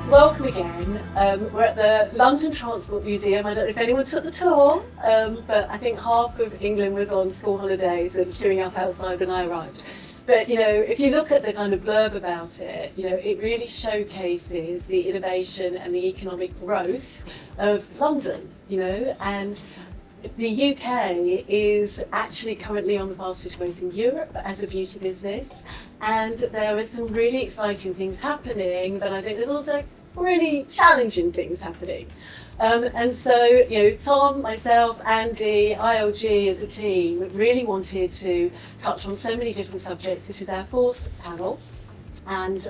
welcome again. We're at the London Transport Museum. I don't know if anyone took the tour, but I think half of England was on school holidays and queuing up outside when I arrived. But if you look at the kind of blurb about it, it really showcases the innovation and the economic growth of London, and the UK is actually currently on the fastest growth in Europe as a beauty business, and there are some really exciting things happening, but I think there's also really challenging things happening. And so, Tom, myself, Andy, ILG as a team really wanted to touch on so many different subjects. This is our fourth panel. And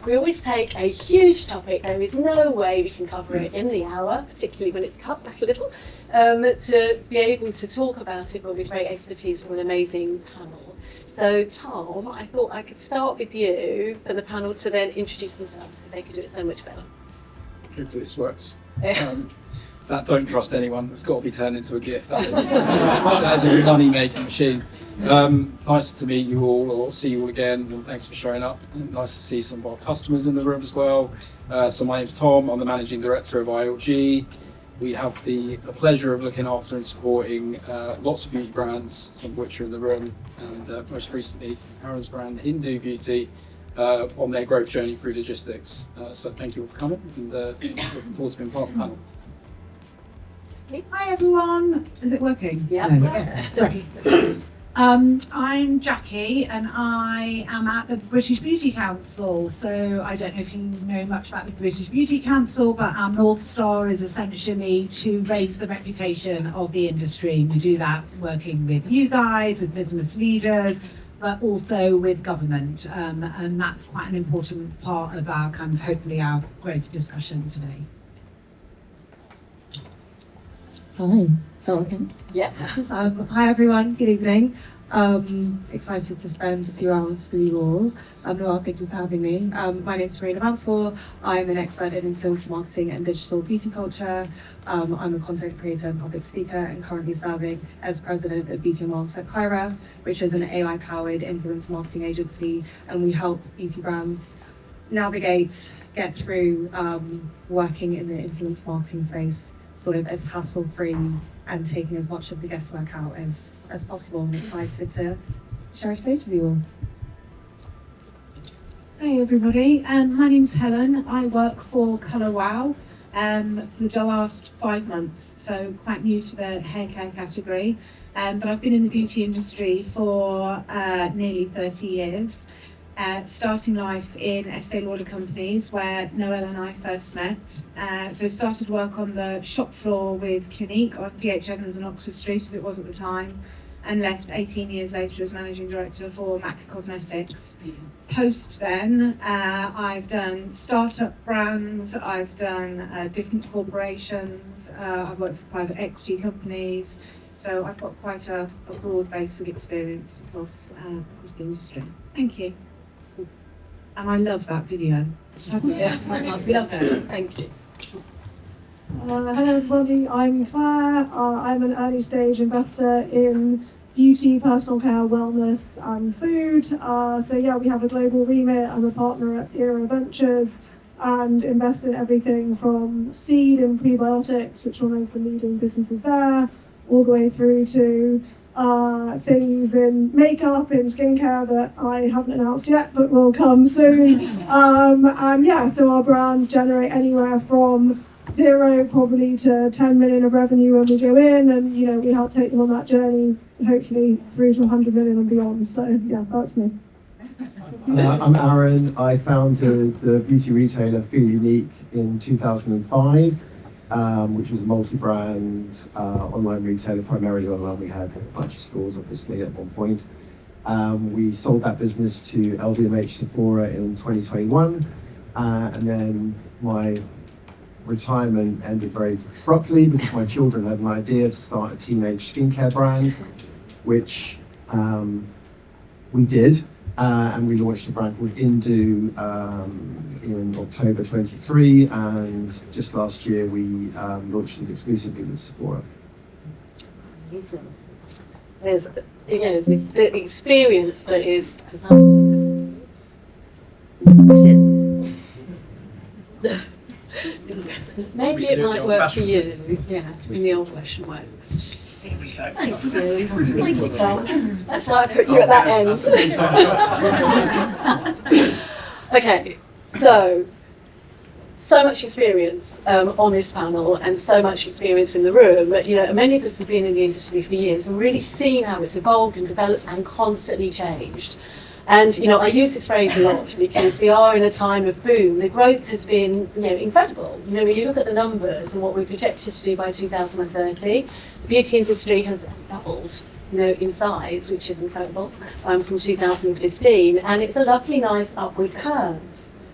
we always take a huge topic. There is no way we can cover it in the hour, particularly when it's cut back a little, to be able to talk about it, but with great expertise from an amazing panel. So Tom, I thought I could start with you for the panel to then introduce themselves, because they could do it so much better. Hopefully this works. That don't trust anyone. It's got to be turned into a GIF. That is as a money-making machine. Nice to meet you all, or see you all again, and thanks for showing up. And nice to see some of our customers in the room as well. So my name's Tom, I'm the Managing Director of ILG. We have the pleasure of looking after and supporting lots of beauty brands, some of which are in the room, and most recently Aaron's brand Hindu Beauty on their growth journey through logistics. So thank you all for coming, and looking forward to being part of the panel. Hi everyone, is it working? Yeah. No, yes. I'm Jackie and I am at the British Beauty Council. So I don't know if you know much about the British Beauty Council, but our North Star is essentially to raise the reputation of the industry. We do that working with you guys, with business leaders, but also with government. And that's quite an important part of our hopefully our growth discussion today. Hi. So okay. Yeah. Hi everyone. Good evening. Excited to spend a few hours with you all. Thank you for having me. My name is Serena Mansour. I'm an expert in influencer marketing and digital beauty culture. I'm a content creator and public speaker, and currently serving as president of Beauty and Wellness at Kyra, which is an AI-powered influencer marketing agency, and we help beauty brands navigate, get through working in the influence marketing space, sort of as hassle-free and taking as much of the guesswork out as possible. I'm excited to share a stage with you all. Hi everybody, my name's Helen. I work for Colour Wow for the last 5 months, so quite new to the hair care category. But I've been in the beauty industry for nearly 30 years. Starting life in Estee Lauder companies where Noelle and I first met. So started work on the shop floor with Clinique on D.H. Evans and Oxford Street as it was at the time, and left 18 years later as managing director for MAC Cosmetics. Post then, I've done startup brands, I've done different corporations, I've worked for private equity companies, so I've got quite a broad base of experience across the industry. Thank you. And I love that video. Yes, I love it. Thank you. Hello everybody, I'm Claire. I'm an early stage investor in beauty, personal care, wellness and food. So yeah, we have a global remit. I'm a partner at Era Ventures and invest in everything from seed and prebiotics, which are one of the leading businesses there, all the way through to things in makeup, in skincare that I haven't announced yet, but will come soon. And yeah, so our brands generate anywhere from 0 probably to 10 million of revenue when we go in, and we help take them on that journey, hopefully through to 100 million and beyond. So yeah, that's me. I'm Aaron. I founded the beauty retailer Feel Unique in 2005. Which was a multi-brand online retailer, primarily online. We had a bunch of stores, obviously, at one point. We sold that business to LVMH Sephora in 2021, and then my retirement ended very abruptly because my children had an idea to start a teenage skincare brand, which we did. And we launched a brand called Indu in October 23, and just last year we launched it exclusively with Sephora. Amazing. There's, the experience that is. Maybe it might work for you, yeah, in the old-fashioned way. Thank you. Thank you, Tom. That's why I put you at that end. Okay, so much experience on this panel and so much experience in the room. But, many of us have been in the industry for years and really seen how it's evolved and developed and constantly changed. And, I use this phrase a lot because we are in a time of boom. The growth has been, incredible. When you look at the numbers and what we're projected to do by 2030, the beauty industry has doubled, in size, which is incredible, from 2015. And it's a lovely, nice upward curve.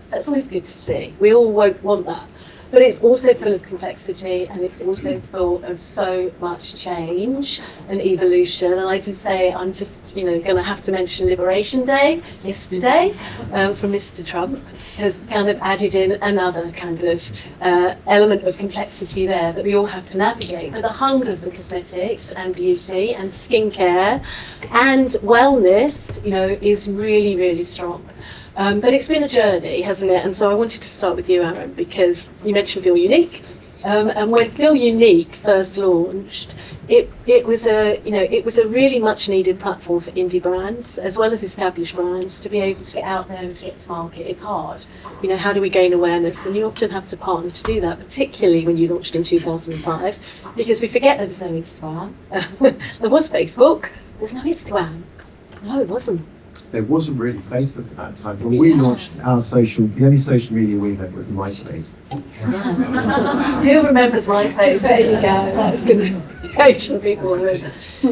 That's always good to see. We all won't want that. But it's also full of complexity, and it's also full of so much change and evolution. And I can say I'm just, going to have to mention Liberation Day yesterday from Mr. Trump has kind of added in another kind of element of complexity there that we all have to navigate. But the hunger for cosmetics and beauty and skincare and wellness, is really, really strong. But it's been a journey, hasn't it? And so I wanted to start with you, Aaron, because you mentioned Feel Unique. And when Feel Unique first launched, it was a really much needed platform for indie brands as well as established brands to be able to get out there and to get to market. It's hard. How do we gain awareness? And you often have to partner to do that, particularly when you launched in 2005, because we forget there's no Instagram. There was Facebook. There's no Instagram. No, it wasn't. There wasn't really Facebook at that time. When we launched the only social media we had was MySpace. Who remembers MySpace? There you go. That's good. Asian people. But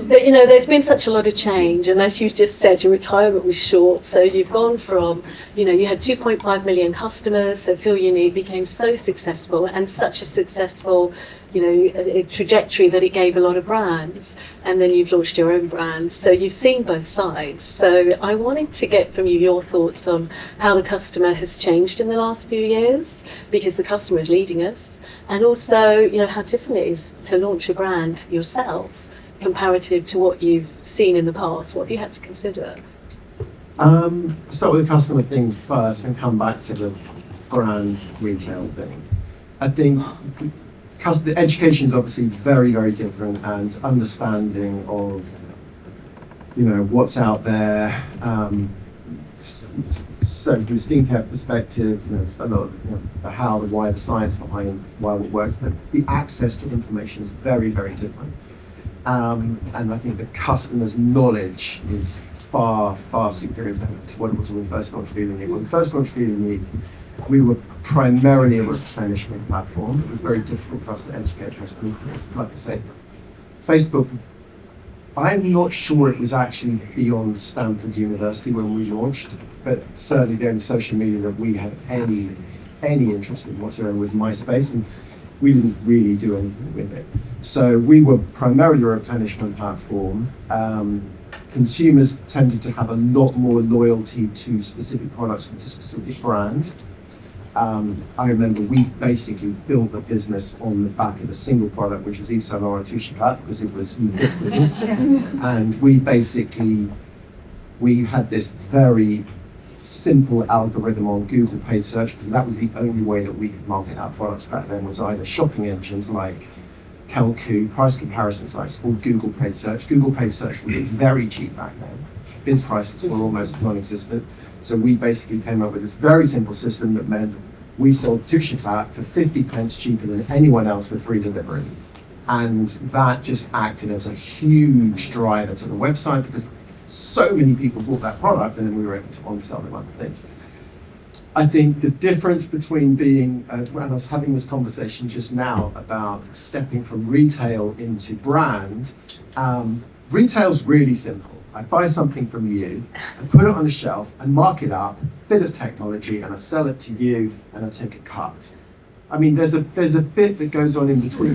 there's been such a lot of change, and as you just said, your retirement was short. So you've gone from, you had 2.5 million customers. So Feel Unique became so successful and such a successful a trajectory that it gave a lot of brands, and then you've launched your own brands. So you've seen both sides. So I wanted to get from you your thoughts on how the customer has changed in the last few years, because the customer is leading us, and also, how different it is to launch a brand yourself comparative to what you've seen in the past. What have you had to consider? Start with the customer thing first and come back to the brand retail thing. I think the education is obviously very, very different, and understanding of, what's out there. So from a skincare perspective, it's a lot of the how, the why, the science behind why it works. The access to information is very, very different. And I think the customer's knowledge is far, far superior to what it was when we first launched Feel Unique. When we first launched Feel Unique, we were primarily a replenishment platform. It was very difficult for us to educate customers. Like I said, Facebook, I'm not sure it was actually beyond Stanford University when we launched, but certainly the only social media that we had any interest in whatsoever was MySpace, and we didn't really do anything with it. So we were primarily a replenishment platform. Consumers tended to have a lot more loyalty to specific products and to specific brands. I remember we basically built the business on the back of a single product, which was Yves Saint Laurent Touche Éclat, because it was ubiquitous. And we had this very simple algorithm on Google paid search, because that was the only way that we could market our products back then, was either shopping engines like Calcu, price comparison sites, or Google paid search. Google paid search was very cheap back then. Bid prices were almost non-existent. So we basically came up with this very simple system that meant we sold Touche Éclat for 50 pence cheaper than anyone else with free delivery. And that just acted as a huge driver to the website, because so many people bought that product, and then we were able to on-sell them other things. I think the difference between being, when I was having this conversation just now about stepping from retail into brand, retail's really simple. I buy something from you, I put it on the shelf, I mark it up, bit of technology, and I sell it to you, and I take a cut. I mean, there's a bit that goes on in between.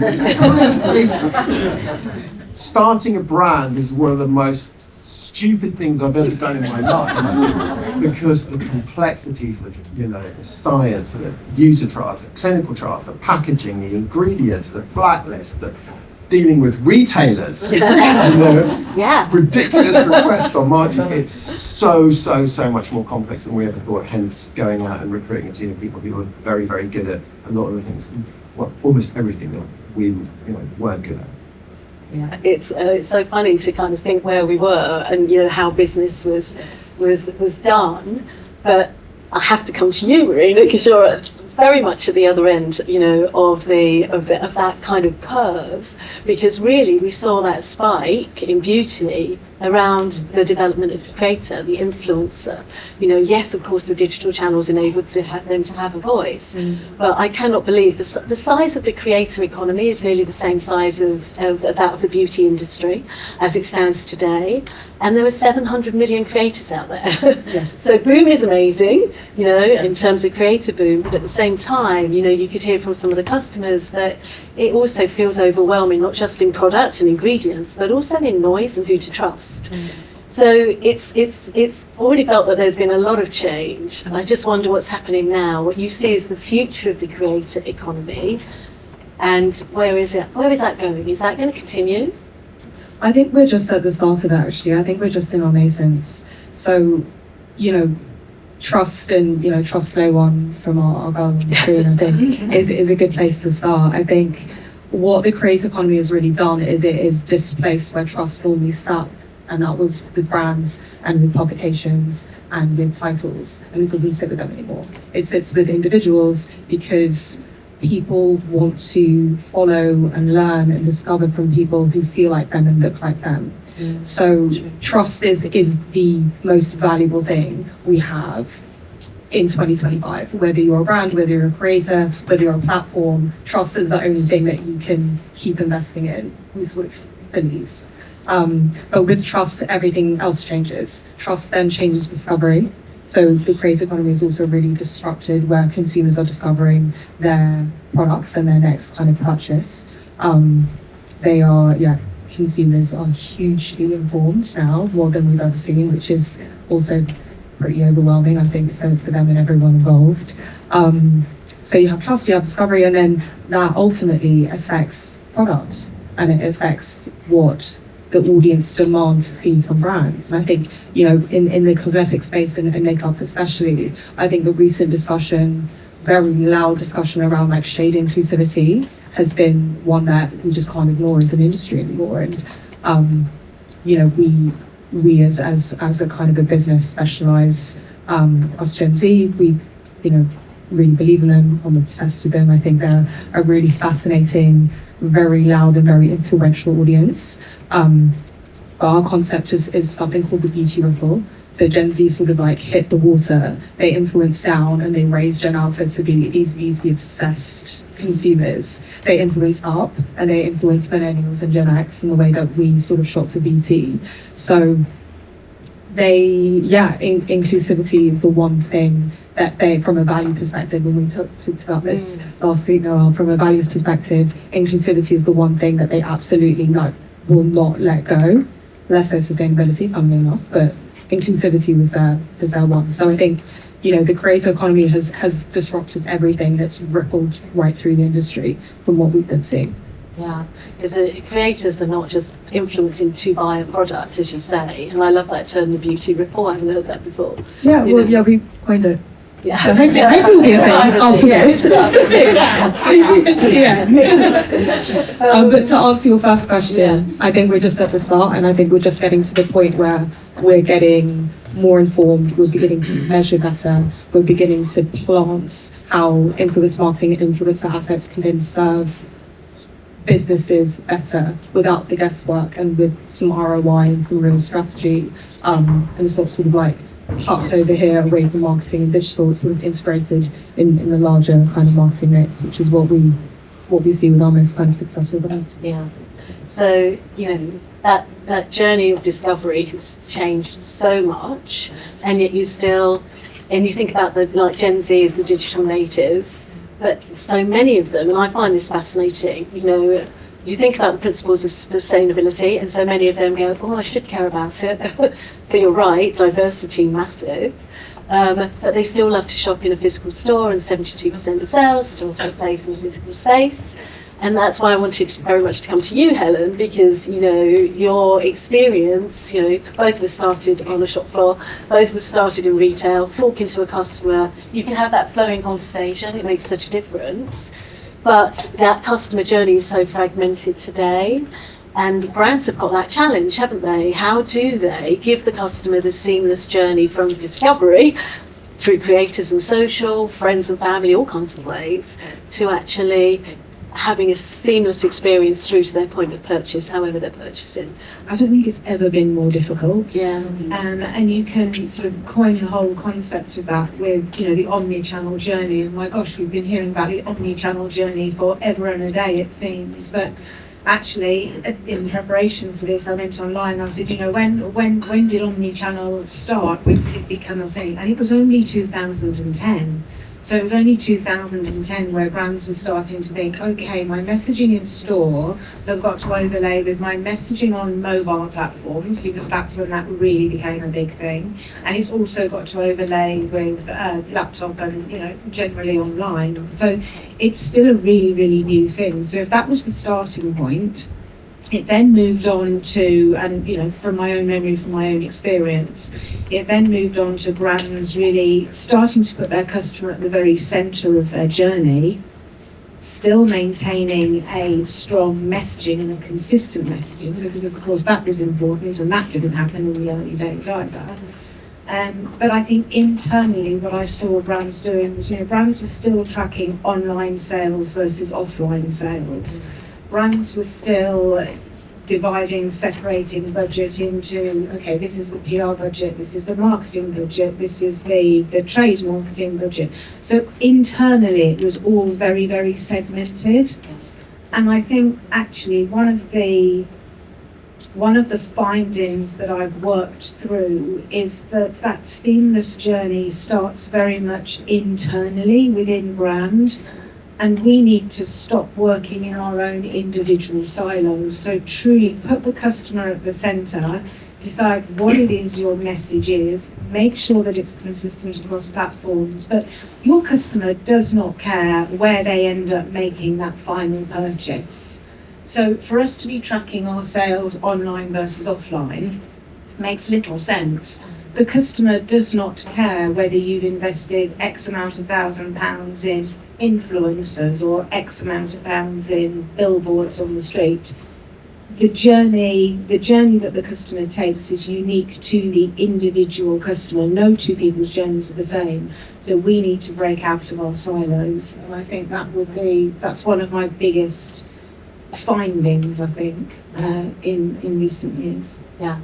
Starting a brand is one of the most stupid things I've ever done in my life, because the complexities of, the science, the user trials, the clinical trials, the packaging, the ingredients, the blacklist, dealing with retailers and the Yeah. ridiculous request on margin, it's so much more complex than we ever thought, hence going out and recruiting a team of people who are very, very good at a lot of the things, well, almost everything that we weren't good at. Yeah, it's so funny to kind of think where we were and how business was done, but I have to come to you, Marina, because you're very much at the other end, of that kind of curve, because really we saw that spike in beauty around the development of the creator, the influencer. Yes, of course, the digital channels enabled them to have a voice, but I cannot believe the size of the creator economy is nearly the same size of that of the beauty industry as it stands today. And there are 700 million creators out there. So boom is amazing, in terms of creator boom, but at the same time, you could hear from some of the customers that it also feels overwhelming, not just in product and ingredients, but also in noise and who to trust. So it's already felt that there's been a lot of change. And I just wonder what's happening now, what you see as the future of the creator economy, and where is that going? Is that going to continue? I think we're just at the start of it, actually. I think we're just in our nascence. So, trust and, trust no one from our girl on the screen, I think, is a good place to start. I think what the creator economy has really done is it is displaced where trust normally sat, and that was with brands and with publications and with titles, and it doesn't sit with them anymore. It sits with individuals because people want to follow and learn and discover from people who feel like them and look like them. So trust is the most valuable thing we have in 2025. Whether you're a brand, whether you're a creator, whether you're a platform, trust is the only thing that you can keep investing in, we sort of believe. But with trust, everything else changes. Trust then changes discovery. So the creator economy is also really disrupted where consumers are discovering their products and their next kind of purchase. Consumers are hugely informed now, more than we've ever seen, which is also pretty overwhelming, I think, for them and everyone involved. So you have trust, you have discovery, and then that ultimately affects product, and it affects what the audience demand to see from brands. And I think, in the cosmetic space and makeup especially, I think the recent discussion, very loud discussion around like shade inclusivity has been one that we just can't ignore as an industry anymore. And, we as a kind of a business specialize as Gen Z, we, really believe in them, I'm obsessed with them. I think they're a really fascinating, very loud and very influential audience. But our concept is something called the beauty ripple. So Gen Z sort of like hit the water, they influence down, and they raise Gen Alpha to be these beauty obsessed consumers. They influence up, and they influence millennials and Gen X in the way that we sort of shop for beauty. So inclusivity is the one thing that they, from a value perspective, when we talked about this last week, Noel, from a values perspective, inclusivity is the one thing that they absolutely will not let go. Less so sustainability, funnily enough, but inclusivity was their one. So I think, the creator economy has disrupted everything. That's rippled right through the industry from what we've been seeing. Yeah, because the creators are not just influencing to buy a product, as you say, and I love that term, the beauty ripple. I haven't heard that before. Yeah, we coined it. Yeah, so hopefully it'll be a thing after this. But to answer your first question, I think we're just at the start, and I think we're just getting to the point where we're getting more informed, we're beginning to measure better, we're beginning to plant how influence marketing and influencer assets can then serve businesses better without the guesswork and with some ROI and some real strategy. And it's not sort of like tucked over here away from marketing and digital, it's sort of integrated in the larger kind of marketing mix, which is what we see with our most kind of successful brands. Yeah. So, that journey of discovery has changed so much, and yet you think about Gen Z as the digital natives, but so many of them, and I find this fascinating, you think about the principles of sustainability, and so many of them go, I should care about it. But you're right, diversity massive. But they still love to shop in a physical store, and 72% of sales still take place in a physical space. And that's why I wanted very much to come to you, Helen, because, you know, your experience, you know, both of us started on the shop floor, both of us started in retail, talking to a customer. You can have that flowing conversation, it makes such a difference. But that customer journey is so fragmented today. And brands have got that challenge, haven't they? How do they give the customer the seamless journey from discovery through creators and social, friends and family, all kinds of ways, to actually having a seamless experience through to their point of purchase, however they're purchasing? I don't think it's ever been more difficult. Yeah. And you can sort of coin the whole concept of that with, you know, the omni-channel journey. And my gosh, we've been hearing about the omni-channel journey forever and a day, it seems. But actually, in preparation for this, I went online and I said, you know, when did omni-channel start? When did it become a thing? And it was only 2010. So it was only 2010 where brands were starting to think, okay, my messaging in store has got to overlay with my messaging on mobile platforms, because that's when that really became a big thing. And it's also got to overlay with laptop and, you know, generally online. So it's still a really, really new thing. So if that was the starting point, it then moved on to, and you know, from my own memory, from my own experience, it then moved on to brands really starting to put their customer at the very centre of their journey, still maintaining a strong messaging and a consistent messaging, because of course that was important, and that didn't happen in the early days either. But I think internally what I saw brands doing was, you know, brands were still tracking online sales versus offline sales. Brands were still dividing, separating budget into, okay, this is the PR budget, this is the marketing budget, this is the trade marketing budget. So internally it was all very, very segmented. And I think actually one of the findings that I've worked through is that seamless journey starts very much internally within brand. And we need to stop working in our own individual silos. So truly put the customer at the centre, decide what it is your message is, make sure that it's consistent across platforms. But your customer does not care where they end up making that final purchase. So for us to be tracking our sales online versus offline makes little sense. The customer does not care whether you've invested X amount of £1,000 in influencers or X amount of pounds in billboards on the street. The journey that the customer takes is unique to the individual customer. No two people's journeys are the same. So we need to break out of our silos. And I think that's one of my biggest findings, I think, in recent years. Yeah.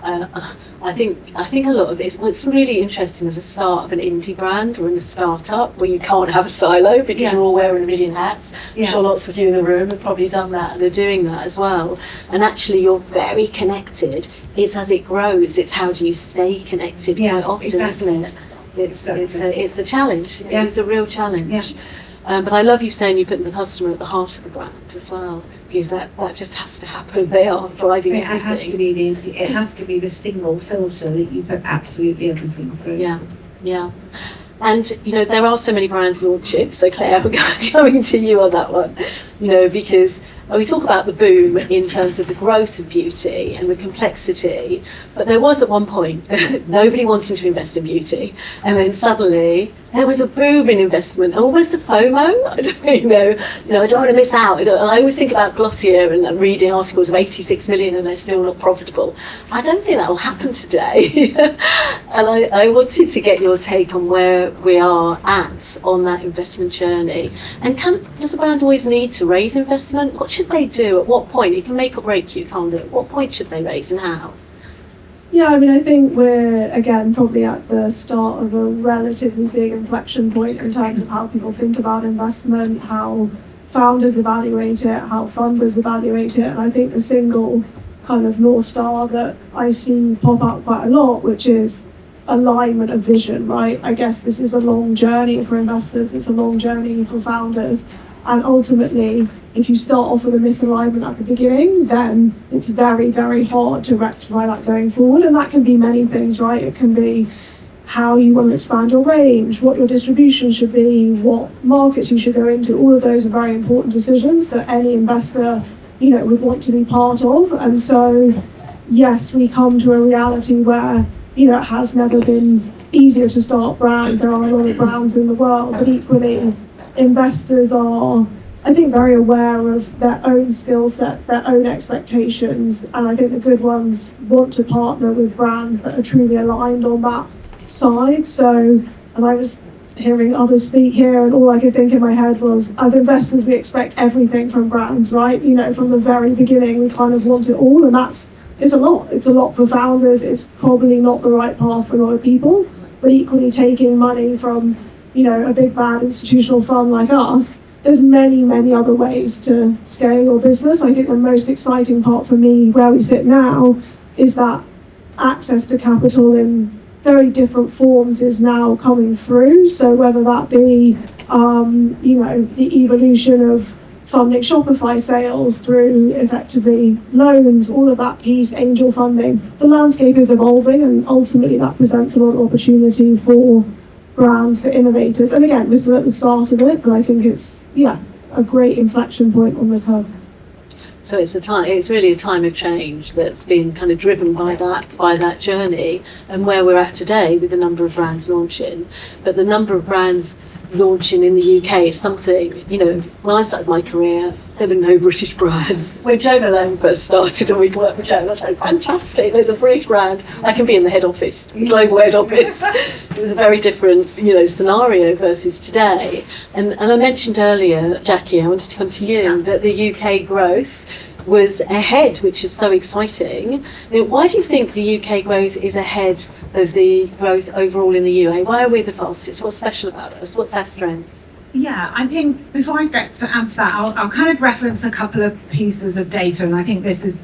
I think a lot of it's really interesting at the start of an indie brand or in a startup where you can't have a silo because you're all wearing a million hats. I'm sure lots of you in the room have probably done that, and they're doing that as well. And actually you're very connected. It's as it grows, it's how do you stay connected quite often, isn't it? It's a challenge. Yeah. It's a real challenge. Yeah. But I love you saying you put the customer at the heart of the brand as well, because that just has to happen. They are driving everything. It has to be the single filter that you put absolutely everything through. Yeah. And you know, there are so many brands launching. So Claire, we're going to you on that one. You know, because we talk about the boom in terms of the growth of beauty and the complexity, but there was at one point nobody wanting to invest in beauty, and then suddenly there was a boom in investment, almost a FOMO. I don't want to miss out. And I always think about Glossier and reading articles of 86 million and they're still not profitable. I don't think that will happen today. And I wanted to get your take on where we are at on that investment journey. And does a brand always need to raise investment? What should they do? At what point? It can make or break you, can't it? At what point should they raise and how? Yeah, I mean, I think we're, again, probably at the start of a relatively big inflection point in terms of how people think about investment, how founders evaluate it, how funders evaluate it. And I think the single kind of North Star that I see pop up quite a lot, which is alignment of vision, right? I guess this is a long journey for investors, it's a long journey for founders. And ultimately, if you start off with a misalignment at the beginning, then it's very, very hard to rectify that going forward. And that can be many things, right? It can be how you want to expand your range, what your distribution should be, what markets you should go into. All of those are very important decisions that any investor, would want to be part of. And so, yes, we come to a reality where, it has never been easier to start brands. There are a lot of brands in the world, but equally, investors are, I think, very aware of their own skill sets, their own expectations, and I think the good ones want to partner with brands that are truly aligned on that side. So, and I was hearing others speak here, and all I could think in my head was, as investors, we expect everything from brands, right? From the very beginning, we kind of want it all, and it's a lot. It's a lot for founders. It's probably not the right path for a lot of people, but equally taking money from, a big bad institutional fund like us, there's many, many other ways to scale your business. I think the most exciting part for me, where we sit now, is that access to capital in very different forms is now coming through. So whether that be, the evolution of funding Shopify sales through effectively loans, all of that piece, angel funding, the landscape is evolving, and ultimately that presents a lot of opportunity for brands, for innovators. And again, we're still at the start of it, but I think it's, a great inflection point on the curve. So it's really a time of change that's been kind of driven by that journey, and where we're at today with the number of brands launching. But the number of brands launching in the UK is something, when I started my career, there were no British brands. When Joe Malone first started and we worked with Joe, I was like, fantastic, there's a British brand, I can be in the head office, global head office. It was a very different, scenario versus today. And I mentioned earlier, Jackie, I wanted to come to you, that the UK growth was ahead, which is so exciting. Why do you think the UK growth is ahead of the growth overall in the UA? Why are we the fastest? What's special about us? What's our strength? Yeah, I think before I get to answer that, I'll kind of reference a couple of pieces of data, and I think this is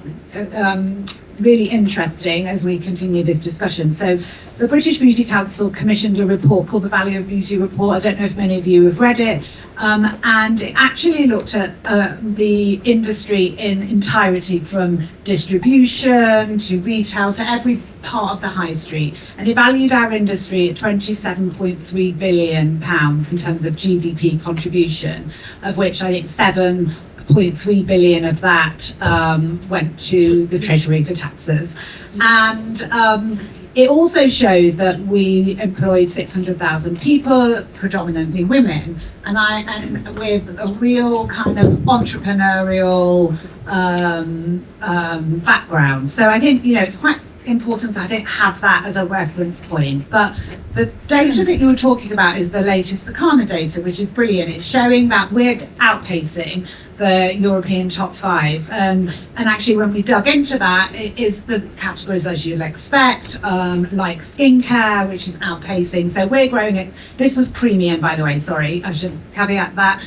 really interesting as we continue this discussion. So the British Beauty Council commissioned a report called the Value of Beauty Report. I don't know if many of you have read it, and it actually looked at the industry in entirety, from distribution to retail to every part of the high street, and it valued our industry at £27.3 billion in terms of GDP contribution, of which I think 7.3 billion of that went to the Treasury for taxes. And it also showed that we employed 600,000 people, predominantly women, and with a real kind of entrepreneurial background. So I think, it's quite important to, have that as a reference point. But the data that you were talking about is the latest Acana data, which is brilliant. It's showing that we're outpacing the European top five. And actually, when we dug into that, it is the categories, as you'll expect, like skincare, which is outpacing. So we're growing it. This was premium, by the way, sorry, I should caveat that.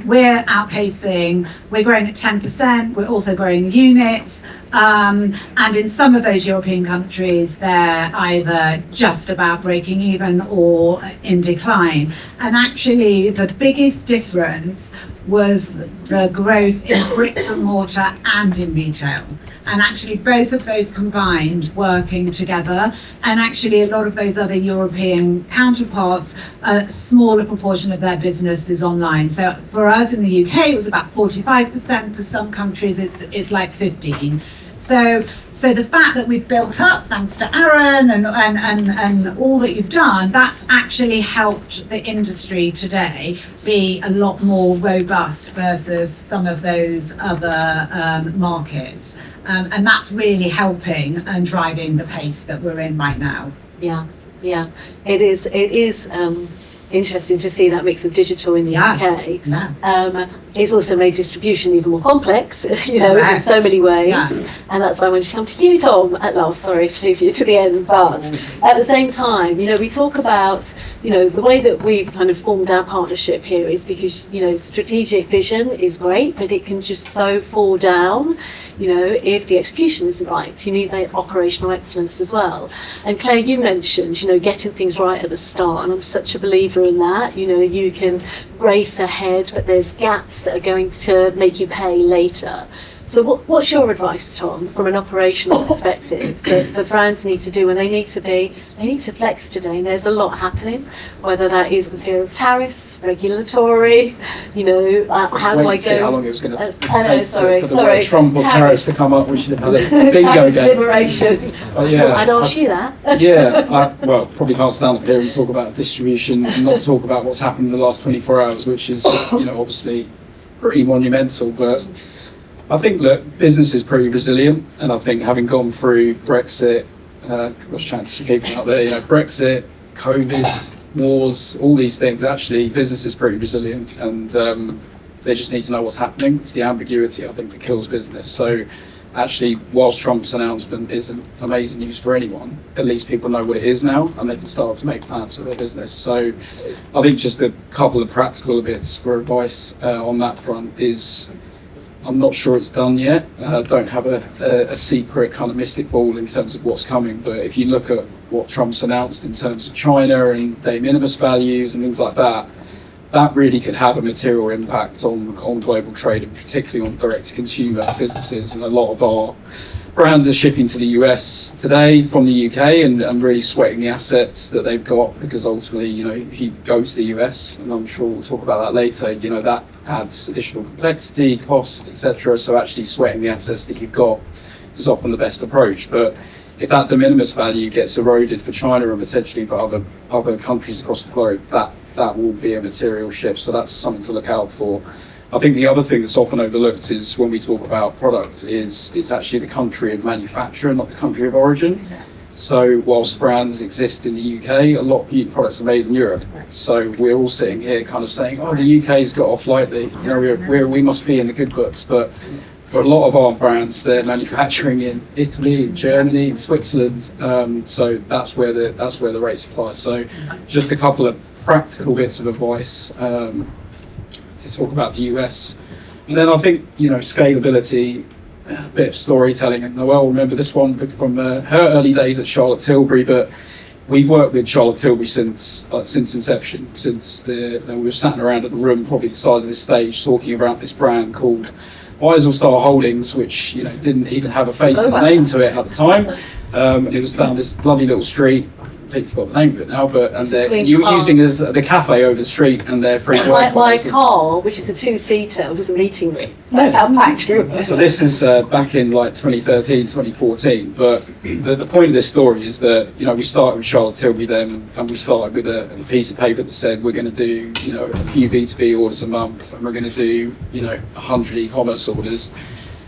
We're outpacing, we're growing at 10%, we're also growing units, and in some of those European countries, they're either just about breaking even or in decline. And actually, the biggest difference was the growth in bricks and mortar and in retail. And actually both of those combined working together, and actually a lot of those other European counterparts, a smaller proportion of their business is online. So for us in the UK, it was about 45%, for some countries it's like 15%. So the fact that we've built up, thanks to Aaron and all that you've done, that's actually helped the industry today be a lot more robust versus some of those other markets. And that's really helping and driving the pace that we're in right now. Yeah. It is interesting to see that mix of digital in the UK. Yeah. It's also made distribution even more complex, in so many ways. Yeah. And that's why I wanted to come to you, Tom, at last. Sorry to leave you to the end. But at the same time, we talk about, the way that we've kind of formed our partnership here is because, strategic vision is great, but it can just so fall down, if the execution isn't right. You need that operational excellence as well. And Claire, you mentioned, getting things right at the start, and I'm such a believer in that. You can race ahead, but there's gaps that are going to make you pay later. So what's your advice, Tom, from an operational perspective that the brands need to do, and they need to flex today, and there's a lot happening, whether that is the fear of tariffs, regulatory, how do I See how go? long it was going to know, take for the word Trump or tariffs to come up. We should have had a bingo Tariffs game. liberation. Yeah, I'd ask you that. well, probably can't stand up here and talk about distribution and not talk about what's happened in the last 24 hours, which is, obviously pretty monumental. But I think that business is pretty resilient, and I think having gone through Brexit, what's chance to keep out there, Brexit, COVID, wars, all these things, actually business is pretty resilient, and they just need to know what's happening. It's the ambiguity, I think, that kills business. So actually, whilst Trump's announcement isn't amazing news for anyone, at least people know what it is now, and they can start to make plans for their business. So I think just a couple of practical bits for advice on that front is, I'm not sure it's done yet. Don't have a secret kind of mystic ball in terms of what's coming, but if you look at what Trump's announced in terms of China and de minimis values and things like that, that really could have a material impact on global trade, and particularly on direct-to-consumer businesses. And a lot of our brands are shipping to the US today from the UK and really sweating the assets that they've got, because ultimately, if you go to the US, and I'm sure we'll talk about that later, that adds additional complexity, cost, etc. So actually sweating the assets that you've got is often the best approach. But if that de minimis value gets eroded for China and potentially for other countries across the globe, that will be a material shift. So that's something to look out for. I think the other thing that's often overlooked is when we talk about products is it's actually the country of manufacture, not the country of origin. So whilst brands exist in the UK, a lot of beauty products are made in Europe. So we're all sitting here kind of saying, oh, the UK's got off lightly, we must be in the good books. But for a lot of our brands, they're manufacturing in Italy, Germany, Switzerland. So that's where the rates apply. So just a couple of practical bits of advice to talk about the US. And then I think, scalability, a bit of storytelling. And Noelle, remember this one from her early days at Charlotte Tilbury, but we've worked with Charlotte Tilbury since inception, since we were sat around at the room, probably the size of this stage, talking about this brand called Eiselstahl Holdings, which didn't even have a face and a name to it at the time. And it was down this lovely little street. I completely forgot the name of it now, but you were using as the cafe over the street, and they're free Wi-Fi. My car, which is a two-seater, was a meeting room. That's how packed it was. So this is back in 2013, 2014. But the point of this story is that we started with Charlotte Tilbury then, and we started with a piece of paper that said we're going to do a few B2B orders a month, and we're going to do 100 e-commerce orders.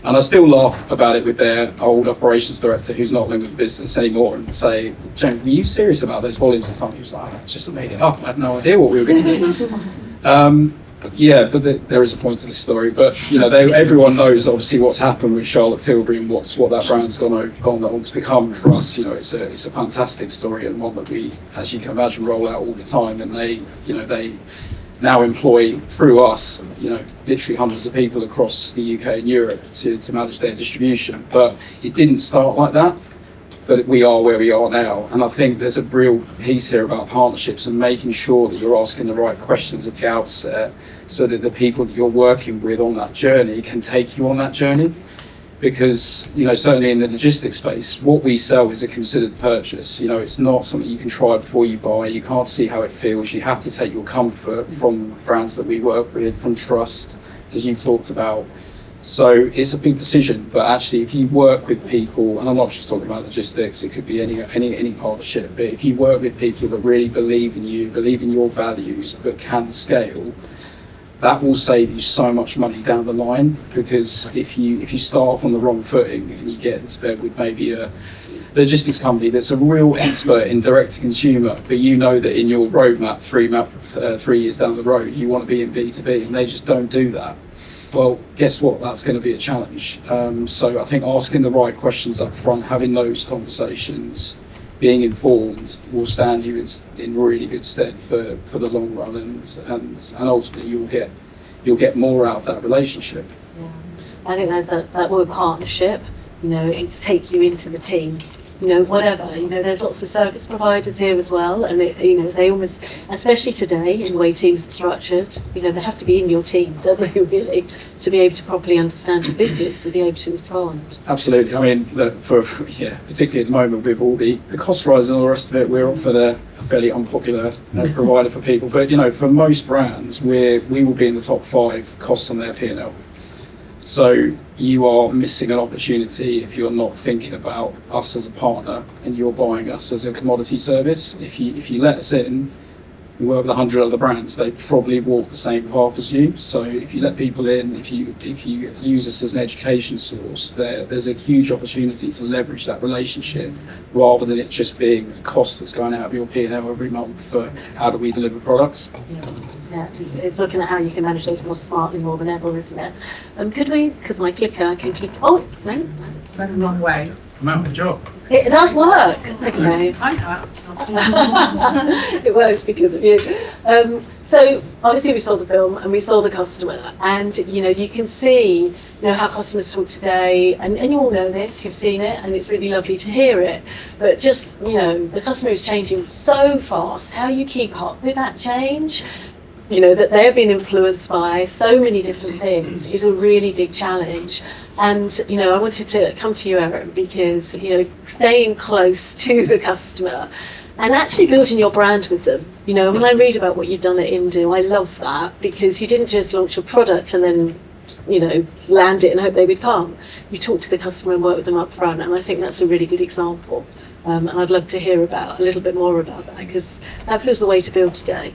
And I still laugh about it with their old operations director, who's not in the business anymore, and say, James, were you serious about those volumes at the time? He was like, I just made it up. I had no idea what we were going to do. But there is a point to this story. But everyone knows obviously what's happened with Charlotte Tilbury and what that brand's gone on to become for us. It's a fantastic story, and one that we, as you can imagine, roll out all the time. And they now employ through us, literally hundreds of people across the UK and Europe to manage their distribution. But it didn't start like that, but we are where we are now. And I think there's a real piece here about partnerships and making sure that you're asking the right questions at the outset, so that the people that you're working with on that journey can take you on that journey. Because, certainly in the logistics space, what we sell is a considered purchase. It's not something you can try before you buy. You can't see how it feels. You have to take your comfort from brands that we work with, from trust, as you talked about. So it's a big decision, but actually if you work with people, and I'm not just talking about logistics, it could be any partnership, but if you work with people that really believe in you, believe in your values, but can scale, that will save you so much money down the line. Because if you start off on the wrong footing and you get into bed with maybe a logistics company that's a real expert in direct to consumer, but that in your roadmap 3 years down the road you want to be in B2B, and they just don't do that, well, guess what? That's going to be a challenge. So I think asking the right questions up front, having those conversations, being informed, will stand you in really good stead for the long run, and ultimately you'll get more out of that relationship. Yeah. I think there's that word partnership. It's take you into the team. whatever. There's lots of service providers here as well, and they almost, especially today in the way teams are structured, they have to be in your team, don't they, really, to be able to properly understand your business, to be able to respond. Absolutely. I mean, look, particularly at the moment with all the cost rises and all the rest of it, we're often a fairly unpopular provider for people. But for most brands, we will be in the top 5 costs on their P&L. So you are missing an opportunity if you're not thinking about us as a partner and you're buying us as a commodity service. If you let us in, we work with 100 other brands, they probably walk the same path as you. So if you let people in, if you use us as an education source, there's a huge opportunity to leverage that relationship rather than it just being a cost that's going out of your P&L every month for how do we deliver products. Yeah, it's looking at how you can manage those more smartly more than ever, isn't it? Could we, because my clicker, I can click, oh, no. Went the wrong way. I'm out of a job. It does work. Okay. I know. It works because of you. So obviously we saw the film and we saw the customer, and you can see how customers talk today, and you all know this, you've seen it, and it's really lovely to hear it. But just the customer is changing so fast. How you keep up with that change? That they're being influenced by so many different things is a really big challenge. And, I wanted to come to you, Erin, because, staying close to the customer and actually building your brand with them. When I read about what you've done at Indu, I love that, because you didn't just launch your product and then, land it and hope they would come. You talk to the customer and work with them up front, and I think that's a really good example. And I'd love to hear a little bit more about that, because that feels the way to build today.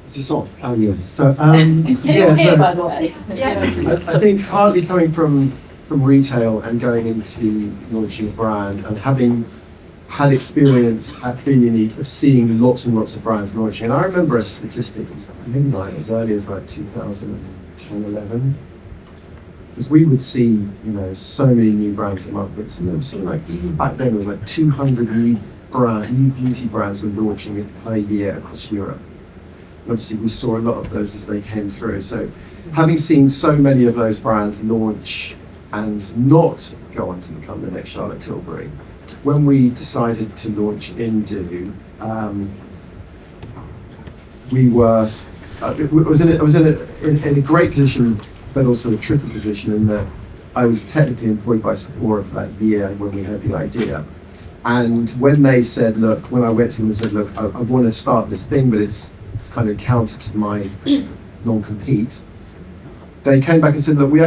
Is this on? Oh, yes. So, Here, by the way. I think partly coming from retail and going into launching a brand and having had experience at Feel Unique of seeing lots and lots of brands launching. And I remember a statistic, I think as early as 2010, 11, because we would see, so many new brands come up. But something like, even back then, it was 200 new beauty brands were launching per year across Europe. Obviously, we saw a lot of those as they came through. So having seen so many of those brands launch and not go on to become the next Charlotte Tilbury, when we decided to launch Indu, I was in a great position, but also a tricky position in that I was technically employed by Sephora for that year when we had the idea. And when they said, look, when I went to them and said, look, I want to start this thing, but it's kind of counter to my non-compete, they came back and said, look, we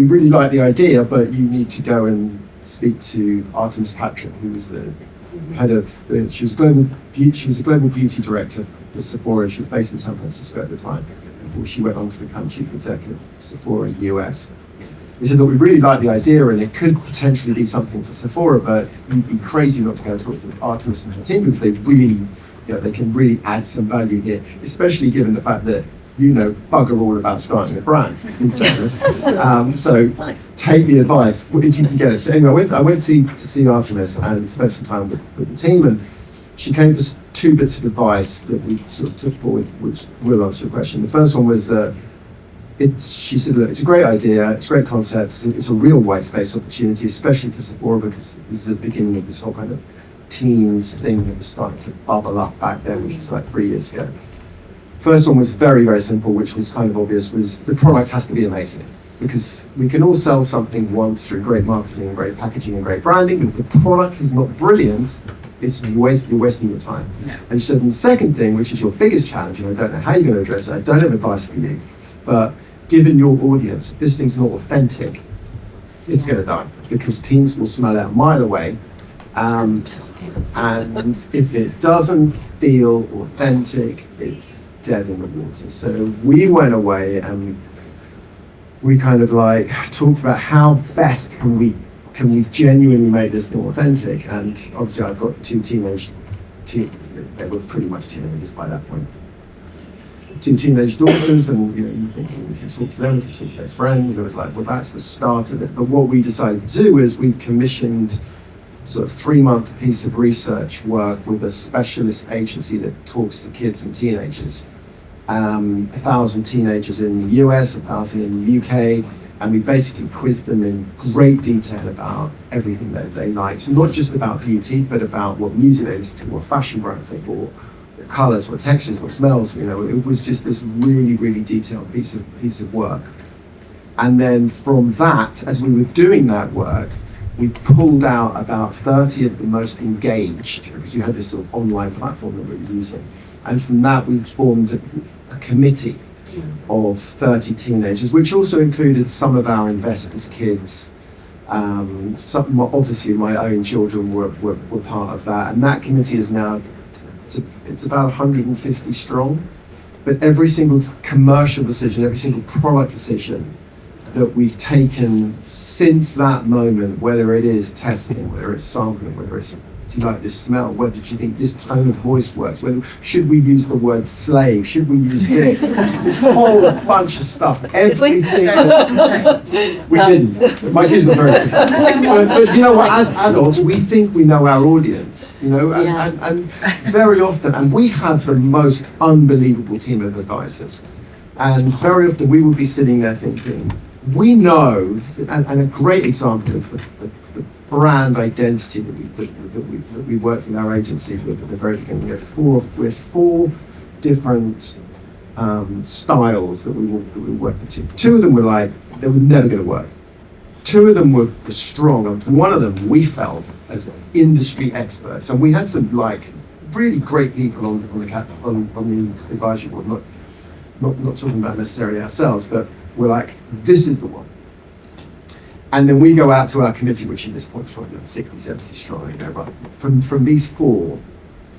really like the idea, but you need to go and speak to Artemis Patrick, who was the head of she was a global beauty director for Sephora. She was based in San Francisco at the time before she went on to become chief executive of Sephora US. He said, look, we really like the idea and it could potentially be something for Sephora, but you'd be crazy not to go and talk to Artemis and her team, because they really, they can really add some value here, especially given the fact that bugger all about starting a brand, in fairness. So take the advice if you can get it. So anyway, I went to see Artemis and spent some time with the team, and she came with 2 bits of advice that we sort of took forward, which will answer your question. The first one was that she said, look, it's a great idea, it's a great concept, it's a real white space opportunity, especially for Sephora, because it was the beginning of this whole kind of teens thing that was starting to bubble up back then, which was 3 years ago. First one was very, very simple, which was kind of obvious, was the product has to be amazing. Because we can all sell something once through great marketing and great packaging and great branding, but if the product is not brilliant, you're wasting your time. And so the second thing, which is your biggest challenge, and I don't know how you're going to address it, I don't have advice for you, but given your audience, if this thing's not authentic, it's going to die, because teens will smell it a mile away. And if it doesn't feel authentic, it's dead in the water. So we went away and we kind of talked about how best can we genuinely make this thing authentic. And obviously I've got 2 teenage, they were pretty much teenagers by that point. 2 teenage daughters, and you think, we can talk to them, we can talk to their friends, and it was well, that's the start of it. But what we decided to do is we commissioned sort of 3-month piece of research work with a specialist agency that talks to kids and teenagers. 1,000 teenagers in the US, 1,000 in the UK, And we basically quizzed them in great detail about everything that they liked, not just about beauty, but about what music they listened to, what fashion brands they bought, what colours, what textures, what smells. You know, it was just this really, really detailed piece of work. And then from that, as we were doing that work, we pulled out about 30 of the most engaged, because you had this sort of online platform that we were using. And from that, we formed a committee of 30 teenagers, which also included some of our investors' kids. Obviously, my own children were part of that. And that committee is now, it's about 150 strong. But every single commercial decision, every single product decision that we've taken since that moment, whether it is testing, whether it's sampling, whether it's, do you like this smell? Whether do you think this tone of voice works? Whether should we use the word slave? Should we use this? This whole bunch of stuff. Everything. We didn't. My kids were very good. But you know what? As adults, we think we know our audience. You know, and very often, and we have the most unbelievable team of advisors. And very often, we would be sitting there thinking, we know, and a great example of the brand identity that we worked with our agency with at the very beginning. We had four different styles that we were working to. Two of them were like, they were never going to work. Two of them were strong, and one of them we felt as industry experts. And we had some like really great people on the advisory board, not talking about necessarily ourselves, but we're like, this is the one. And then we go out to our committee, which at this point is probably like 60, 70 strong, and go, right, from these four,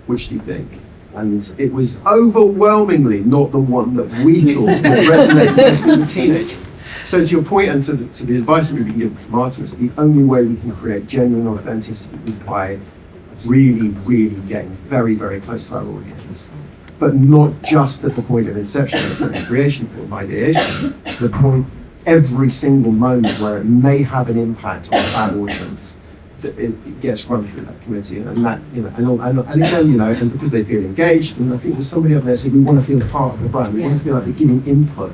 which do you think? And it was overwhelmingly not the one that we thought would resonate best with the teenagers. So to your point, and to the advice we've been given from Artemis, the only way we can create genuine authenticity is by really, really getting very, very close to our audience. But not just at the point of inception, at the point of creation, or ideation, the point, every single moment where it may have an impact on that audience, that it gets run through that committee, and that, you know, and again, you know, and because they feel engaged, and I think there's somebody up there saying we want to feel part of the brand, we want to feel like we're giving input.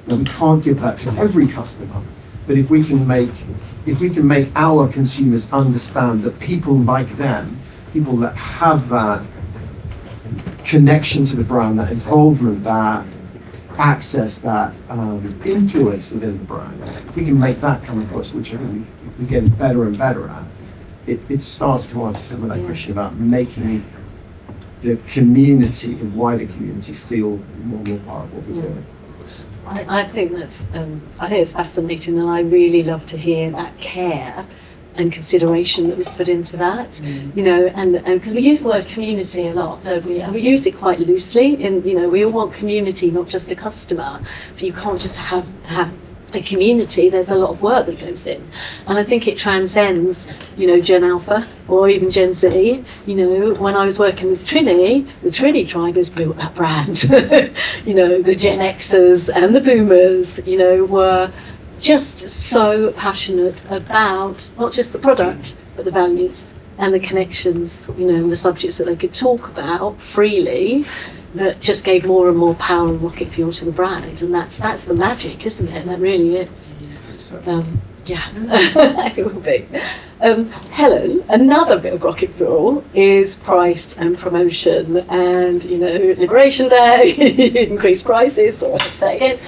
Now, we can't give that to every customer, but if we can make our consumers understand that people like them, people that have that connection to the brand, that involvement, that access, that influence within the brand, if we can make that come across, which I think we're getting better and better at, it starts to answer some of that question about making the community, the wider community, feel more and more part of what we're doing. I think it's fascinating, and I really love to hear that care and consideration that was put into that, you know, and because we use the word community a lot, don't we? And we use it quite loosely. And you know, we all want community, not just a customer. But you can't just have a community. There's a lot of work that goes in, and I think it transcends, you know, Gen Alpha or even Gen Z. You know, when I was working with Trini, the Trini tribe has built that brand. You know, the Gen Xers and the Boomers, you know, were just so passionate about not just the product, but the values and the connections, you know, and the subjects that they could talk about freely, that just gave more and more power and rocket fuel to the brand. And that's the magic, isn't it? That really is. Yeah, it will be. Helen, another bit of rocket fuel is price and promotion, and you know, Liberation Day, increased prices. So let's say again,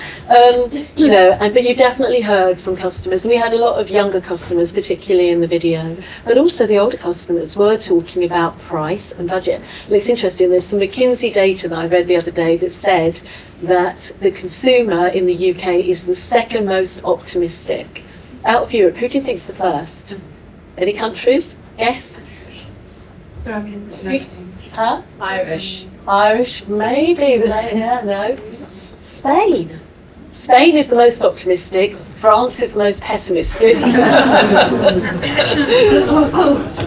you know, but you definitely heard from customers, and we had a lot of younger customers, particularly in the video, but also the older customers were talking about price and budget. And it's interesting. There's some McKinsey data that I read the other day that said that the consumer in the UK is the second most optimistic. Out of Europe, who do you think is the first? Any countries? Guess? Huh? Irish. Irish, maybe, but yeah, no. Spain. Spain is the most optimistic. France is the most pessimistic.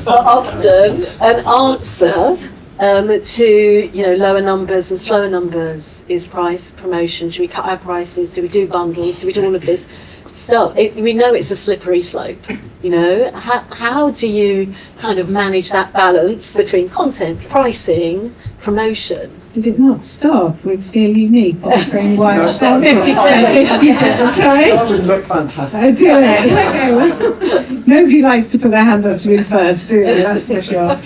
But often an answer to, you know, lower numbers and slower numbers is price promotion. Should we cut our prices? Do we do bundles? Do we do all of this stuff? We know it's a slippery slope. You know, how do you kind of manage that balance between content, pricing, promotion? Did it not start with Feel Unique offering No, wine? it started 50 sorry? That would look fantastic. I do it. Okay, well, nobody likes to put their hand up to me first, do they? That's for sure.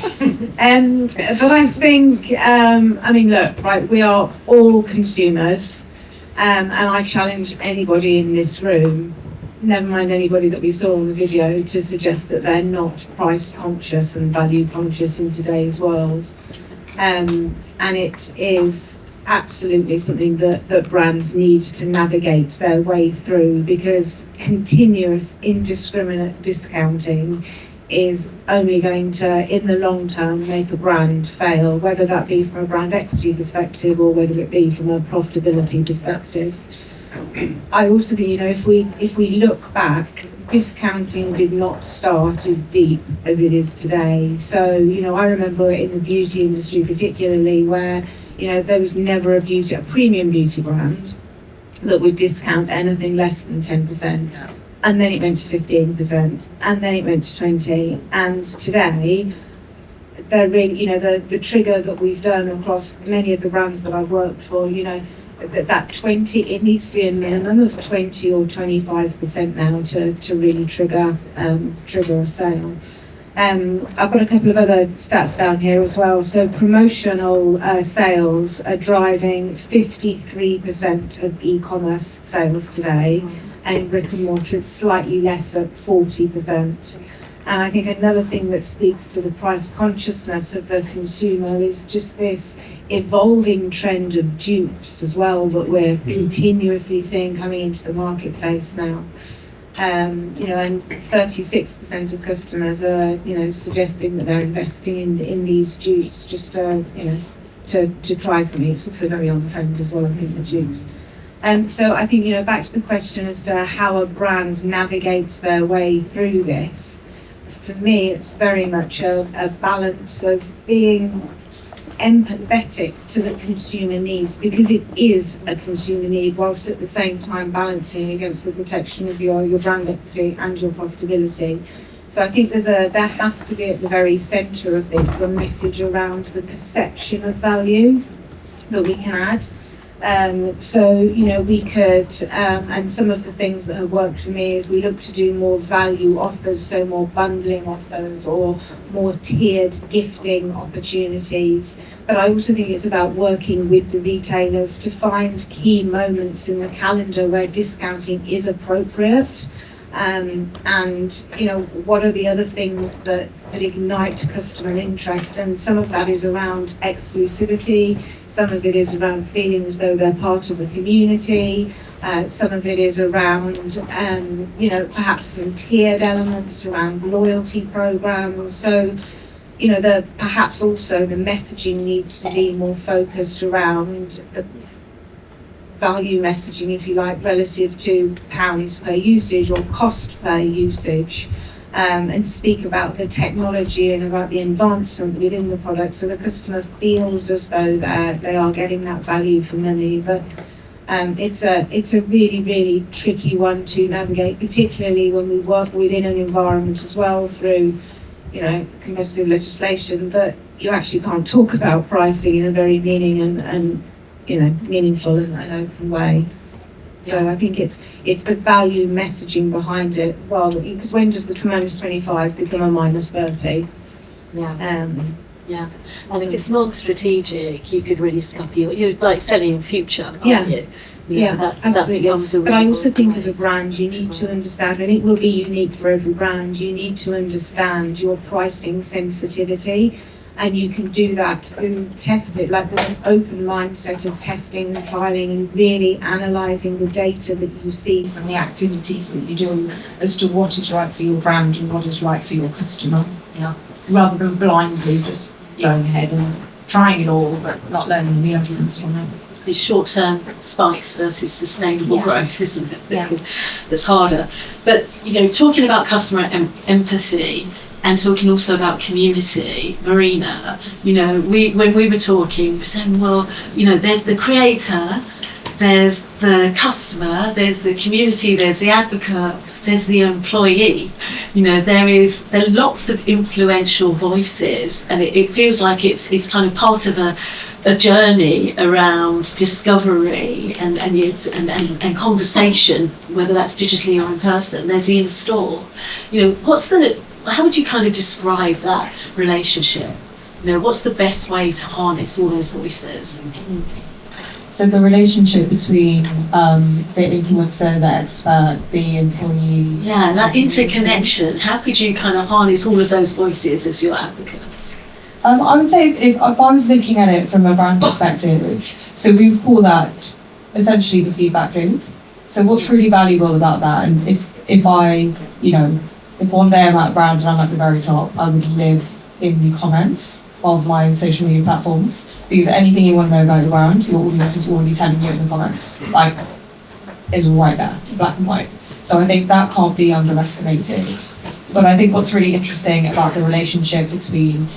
But I think, I mean, look, right, we are all consumers, and I challenge anybody in this room, never mind anybody that we saw in the video, to suggest that they're not price conscious and value conscious in today's world. And it is absolutely something that brands need to navigate their way through, because continuous indiscriminate discounting is only going to, in the long term, make a brand fail, whether that be from a brand equity perspective or whether it be from a profitability perspective. I also think, if we look back, discounting did not start as deep as it is today. So, I remember in the beauty industry particularly where, there was never a premium beauty brand that would discount anything less than 10%. And then it went to 15%, and then it went to 20%. And today, they're really, the trigger that we've done across many of the brands that I've worked for, that 20, it needs to be a minimum of 20 or 25% now to really trigger a sale. I've got a couple of other stats down here as well. So promotional sales are driving 53% of e-commerce sales today, and in brick and mortar it's slightly less at 40%. And I think another thing that speaks to the price consciousness of the consumer is just this evolving trend of dupes as well that we're continuously seeing coming into the marketplace now. And 36% of customers are, suggesting that they're investing in these dupes just to try something. It's also very on trend as well, I think, the dupes. And so I think, back to the question as to how a brand navigates their way through this, for me, it's very much a balance of being empathetic to the consumer needs, because it is a consumer need, whilst at the same time balancing against the protection of your brand equity and your profitability. So I think there has to be at the very centre of this a message around the perception of value that we can add. We could, and some of the things that have worked for me is we look to do more value offers, so more bundling offers or more tiered gifting opportunities. But I also think it's about working with the retailers to find key moments in the calendar where discounting is appropriate. What are the other things that ignite customer interest? And some of that is around exclusivity, some of it is around feeling as though they're part of the community, some of it is around, perhaps some tiered elements around loyalty programs. So, perhaps also the messaging needs to be more focused around value messaging, if you like, relative to pounds per usage or cost per usage, and speak about the technology and about the advancement within the product so the customer feels as though they are getting that value for money. But it's a really, really tricky one to navigate, particularly when we work within an environment as well through, competitive legislation, that you actually can't talk about pricing in a very meaningful and open way. So I think it's the value messaging behind it. Well, because when does the -25 become a -30? Yeah. And if it's non-strategic, you could really scuff you're like selling your future, aren't you? That becomes a But I also think as a brand, you need to understand, and it will be unique for every brand, you need to understand your pricing sensitivity. And you can do that through testing, like there's an open mindset of testing and trialing and really analysing the data that you see from the activities that you do as to what is right for your brand and what is right for your customer. Yeah. Rather than blindly just going ahead and trying it all but not learning the lessons from it. It's short-term spikes versus sustainable growth, isn't it? That's harder. But, talking about customer empathy, and talking also about community, Marina, when we were talking, we were saying, well, there's the creator, there's the customer, there's the community, there's the advocate, there's the employee. There are lots of influential voices, and it feels like it's kind of part of a journey around discovery and conversation, whether that's digitally or in person. There's the in-store. How would you kind of describe that relationship? What's the best way to harness all those voices? So the relationship between the influencer, the expert, the employee. Yeah, that interconnection. How could you kind of harness all of those voices as your advocates? I would say if I was looking at it from a brand perspective, so we call that essentially the feedback loop. So what's really valuable about that, and if one day I'm at a brand and I'm at the very top, I would live in the comments of my social media platforms, because anything you want to know about your brand, your audience is already telling you in the comments. Like, it's right there, black and white. So I think that can't be underestimated. But I think what's really interesting about the relationship between,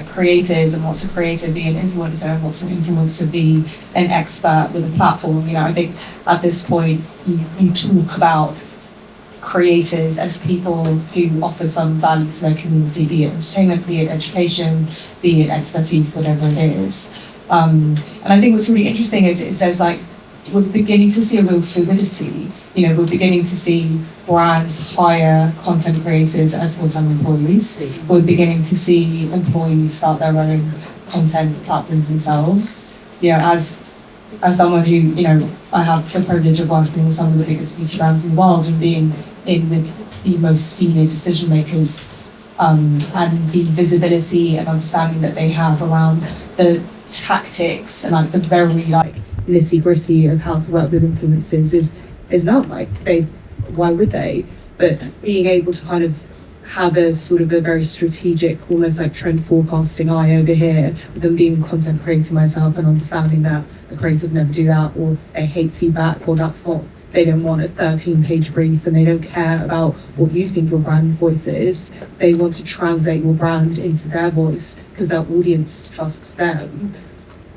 creators, and what's a creator be an influencer, and what's an influencer be an expert with a platform. I think at this point, you talk about creators as people who offer some value to their community, be it entertainment, be it education, be it expertise, whatever it is. And I think what's really interesting is there's we're beginning to see a real fluidity. We're beginning to see brands hire content creators as full-time employees. We're beginning to see employees start their own content platforms themselves. As someone who, I have the privilege of working with some of the biggest beauty brands in the world and being in the most senior decision makers, and the visibility and understanding that they have around the tactics and the very nitty gritty of how to work with influencers is not why would they? But being able to kind of have a sort of a very strategic, almost trend forecasting eye over here, with them being a content creator myself and understanding that the creators would never do that, or they hate feedback, or they don't want a 13-page brief, and they don't care about what you think your brand voice is. They want to translate your brand into their voice because their audience trusts them.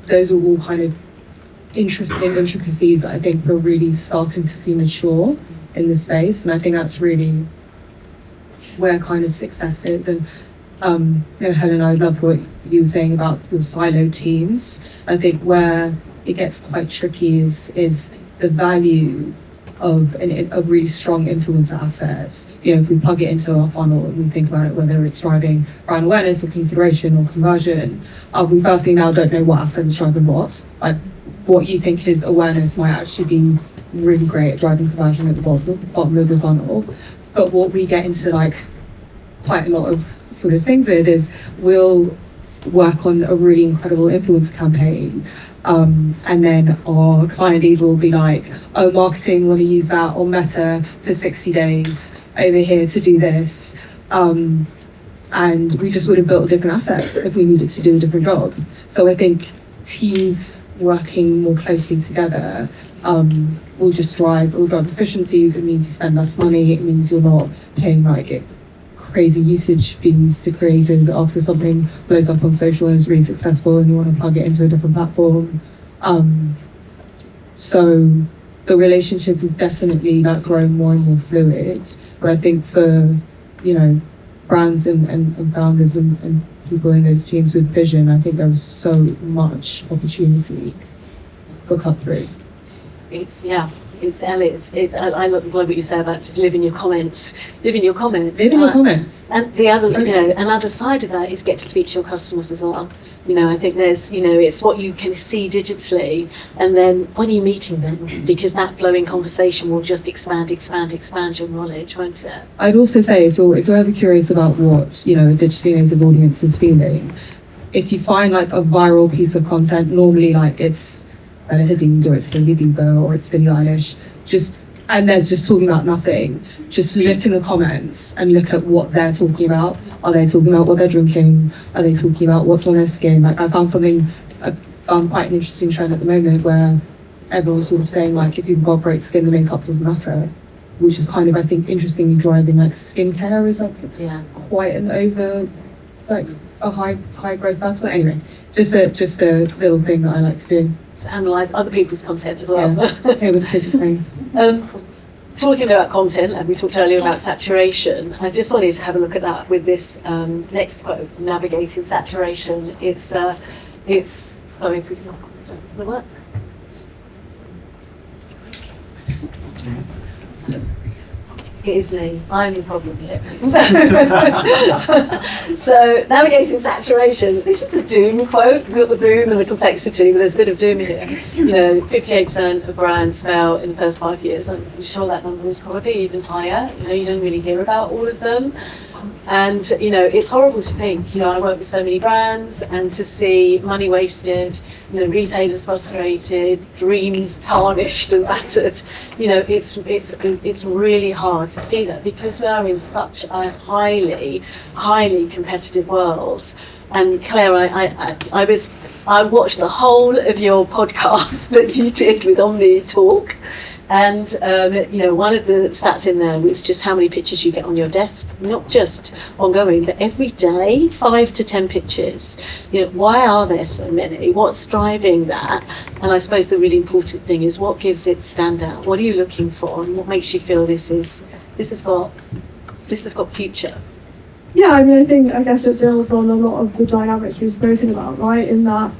Those are all kind of interesting intricacies that I think we're really starting to see mature in the space, and I think that's really where kind of success is. And Helen, I love what you were saying about your siloed teams. I think where it gets quite tricky is the value of really strong influencer assets. If we plug it into our funnel and we think about it, whether it's driving brand awareness or consideration or conversion, we firstly now don't know what asset is driving what. What you think is awareness might actually be really great at driving conversion at the bottom of the funnel. But what we get into quite a lot of sort of things with is we'll work on a really incredible influence campaign, and then our client lead will be marketing, want to use that on Meta for 60 days over here to do this, and we just would have built a different asset if we needed to do a different job. So I think teams working more closely together will drive efficiencies. It means you spend less money. It means you're not paying crazy usage fees to creators after something blows up on social and is really successful and you want to plug it into a different platform. So the relationship is definitely growing more and more fluid. But I think for brands and founders and people in those teams with vision, I think there was so much opportunity for cut through. I love what you say about just live in your comments. Live in your comments. And the other, another side of that is get to speak to your customers as well. I think there's, it's what you can see digitally, and then when you're meeting them, because that flowing conversation will just expand your knowledge, won't it? I'd also say if you're ever curious about what, a digitally native audience is feeling, if you find a viral piece of content, normally it's Bella Hadid, or it's Hailey Bieber, or it's Billie Eilish, and they're just talking about nothing. Just look in the comments and look at what they're talking about. Are they talking about what they're drinking? Are they talking about what's on their skin? I found quite an interesting trend at the moment where everyone's sort of saying if you've got great skin, the makeup doesn't matter, which is kind of, I think, interestingly driving skincare is quite an over a high growth fast. But anyway, just a little thing that I like to do. To analyse other people's content as well. Yeah, with the kids thing. Talking about content, and we talked earlier about saturation, I just wanted to have a look at that with this next quote, navigating saturation. It's Sorry if we can the work. It is me. I'm the problem here. So navigating saturation. This is the doom quote. We've got the boom and the complexity, but there's a bit of doom here. 58% of brands fail in the first 5 years. I'm sure that number is probably even higher. You don't really hear about all of them. And, it's horrible to think, I work with so many brands and to see money wasted, retailers frustrated, dreams tarnished and battered, it's really hard to see that because we are in such a highly, highly competitive world. And Claire, I watched the whole of your podcast that you did with Omni Talk. And, one of the stats in there was just how many pictures you get on your desk, not just ongoing, but every day, 5 to 10 pictures. Why are there so many? What's driving that? And I suppose the really important thing is what gives it stand out? What are you looking for? And what makes you feel this has got future? Yeah, I guess it builds on a lot of the dynamics we've spoken about, right? In that,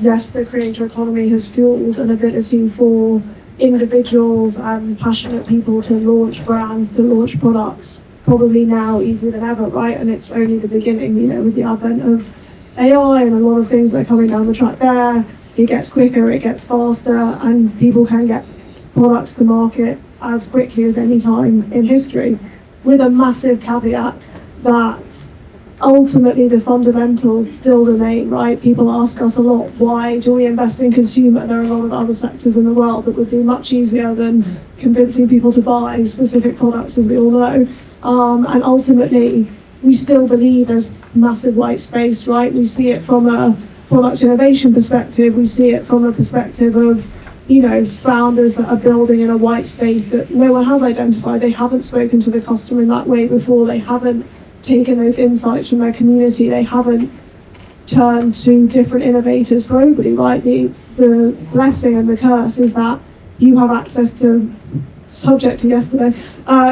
yes, the creator economy has fueled an ability for individuals and passionate people to launch brands, to launch products, probably now easier than ever, right? And it's only the beginning, with the advent of AI and a lot of things that are coming down the track there. It gets quicker, it gets faster, and people can get products to market as quickly as any time in history, with a massive caveat that ultimately the fundamentals still remain, right? People ask us a lot, why do we invest in consumer? There are a lot of other sectors in the world that would be much easier than convincing people to buy specific products, as we all know. And ultimately, we still believe there's massive white space, right? We see it from a product innovation perspective. We see it from a perspective of, founders that are building in a white space that no one has identified. They haven't spoken to the customer in that way before. They haven't taken those insights from their community. They haven't turned to different innovators globally, right? The blessing and the curse is that you have access to, subject to yesterday,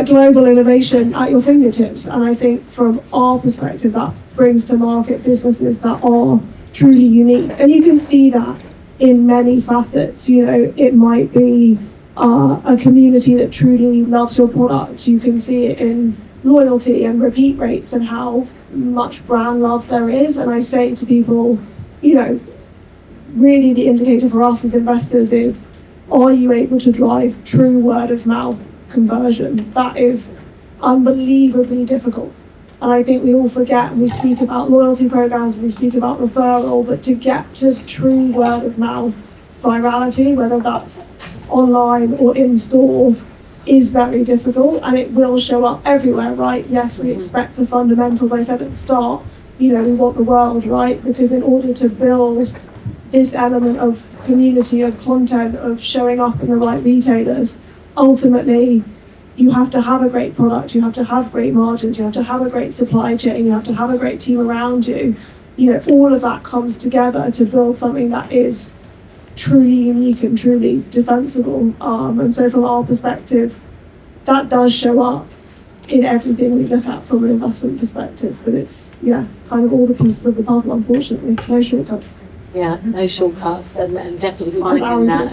global innovation at your fingertips. And I think from our perspective, that brings to market businesses that are truly unique. And you can see that in many facets. It might be a community that truly loves your product. You can see it in loyalty and repeat rates and how much brand love there is. And I say to people, really the indicator for us as investors is, are you able to drive true word of mouth conversion? That is unbelievably difficult. And I think we all forget, and we speak about loyalty programs, we speak about referral, but to get to true word of mouth virality, whether that's online or in store, is very difficult, and it will show up everywhere, right? Yes, we expect the fundamentals. I said at the start, we want the world, right? Because in order to build this element of community, of content, of showing up in the right retailers, ultimately, you have to have a great product, you have to have great margins, you have to have a great supply chain, you have to have a great team around you. All of that comes together to build something that is truly unique and truly defensible. And so from our perspective, that does show up in everything we look at from an investment perspective. But it's, kind of all the pieces of the puzzle, unfortunately. No shortcuts. Yeah, no shortcuts, and definitely finding that.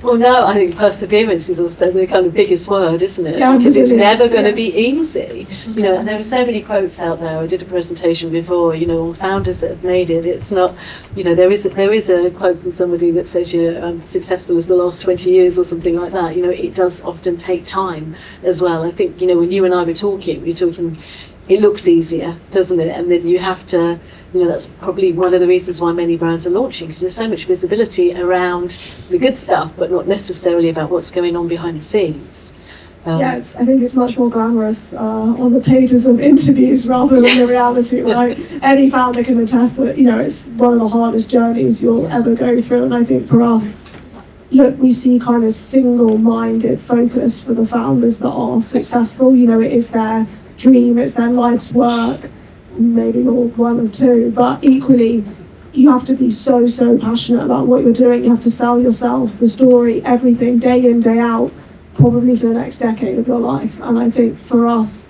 Well, no, I think perseverance is also the kind of biggest word, isn't it? Yeah, because it's never going to be easy. And there are so many quotes out there. I did a presentation before, on founders that have made it. It's not, there is a quote from somebody that says, I'm successful as the last 20 years or something like that. It does often take time as well. I think, when you and I were talking, it looks easier, doesn't it? And then you have to, that's probably one of the reasons why many brands are launching, because there's so much visibility around the good stuff, but not necessarily about what's going on behind the scenes. I think it's much more glamorous on the pages of interviews rather than the reality, right? Any founder can attest that, it's one of the hardest journeys you'll ever go through. And I think for us, we see kind of single-minded focus for the founders that are successful. It is their dream, it's their life's work, maybe all one or two, but equally you have to be so passionate about what you're doing. You have to sell yourself, the story, everything, day in, day out, probably for the next decade of your life. And I think for us,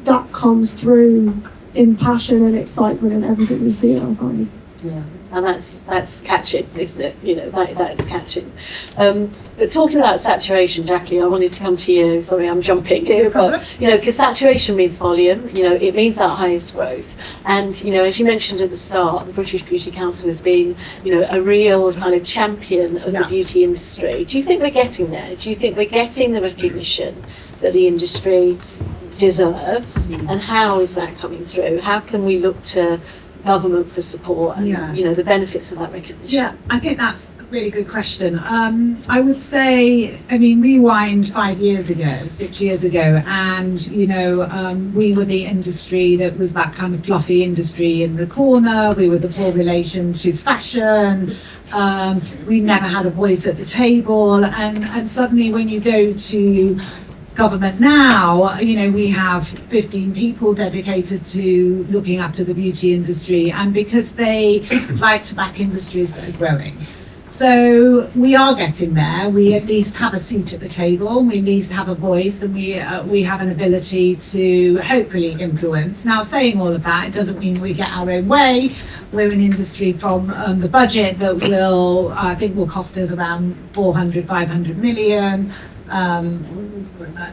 that comes through in passion and excitement in everything we see in our companies. Yeah, and that's catching, isn't it? You know, that's catching. But talking about saturation, Jackie, I wanted to come to you. Sorry, I'm jumping here, but you know, because saturation means volume. You know, it means that highest growth. And you know, as you mentioned at the start, the British Beauty Council has been, you know, a real kind of champion of the beauty industry. Do you think we're getting there? Do you think we're getting the recognition that the industry deserves? And how is that coming through? How can we look to government for support and you know the benefits of that recognition? Yeah, I think that's a really good question. I would say, I mean, rewind 5 years ago, 6 years ago, and you know, we were the industry that was that kind of fluffy industry in the corner. We were the poor relation to fashion. We never had a voice at the table, and suddenly when you go to government now, you know, we have 15 people dedicated to looking after the beauty industry, and because they like to back industries that are growing. So we are getting there. We at least have a seat at the table. We at least have a voice, and we have an ability to hopefully influence. Now, saying all of that, it doesn't mean we get our own way. We're an industry from the budget that will, I think, will cost us around 500 million.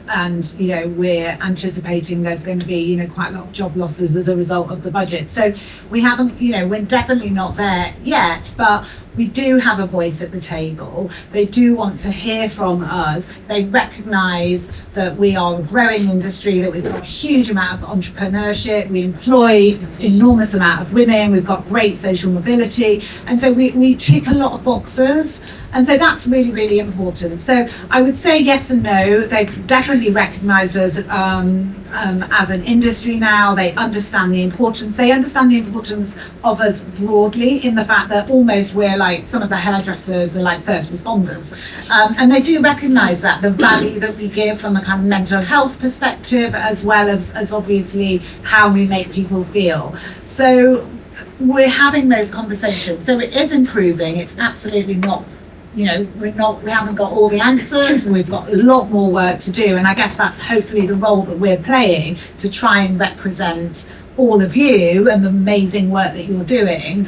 And you know, we're anticipating there's going to be, you know, quite a lot of job losses as a result of the budget. So we haven't, you know, we're definitely not there yet, but we do have a voice at the table. They do want to hear from us. They recognise that we are a growing industry, that we've got a huge amount of entrepreneurship, we employ enormous amount of women, we've got great social mobility, and so we tick a lot of boxes. And so that's really, really important. So I would say yes and no. They've definitely recognised us as an industry now. They understand the importance. They understand the importance of us broadly, in the fact that almost we're like, some of the hairdressers are like first responders. And they do recognise that, the value that we give from a kind of mental health perspective, as well as obviously how we make people feel. So we're having those conversations. So it is improving. It's absolutely not, you know, we haven't got all the answers, and we've got a lot more work to do. And I guess that's hopefully the role that we're playing, to try and represent all of you and the amazing work that you're doing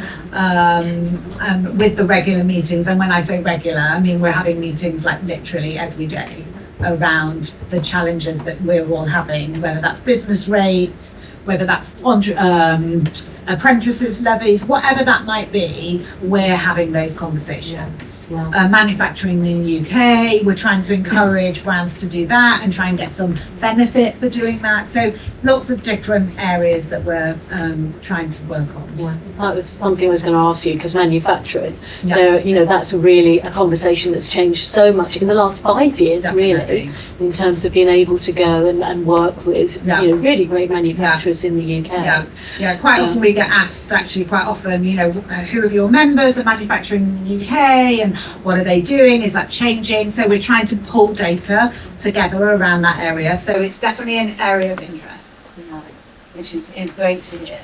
with the regular meetings. And when I say regular, I mean we're having meetings like literally every day around the challenges that we're all having, whether that's business rates, whether that's apprentices levies, whatever that might be, we're having those conversations. Manufacturing in the UK, we're trying to encourage brands to do that and try and get some benefit for doing that. So lots of different areas that we're trying to work on. Yeah, that was something I was going to ask you, because manufacturing, you know, that's really a conversation that's changed so much in the last 5 years, really, in terms of being able to go and work with you know, really great manufacturers in the UK. Quite often we get asked, actually quite often, you know, who are your members of manufacturing in the UK, and what are they doing? Is that changing? So we're trying to pull data together around that area. So it's definitely an area of interest. Which is great to hear.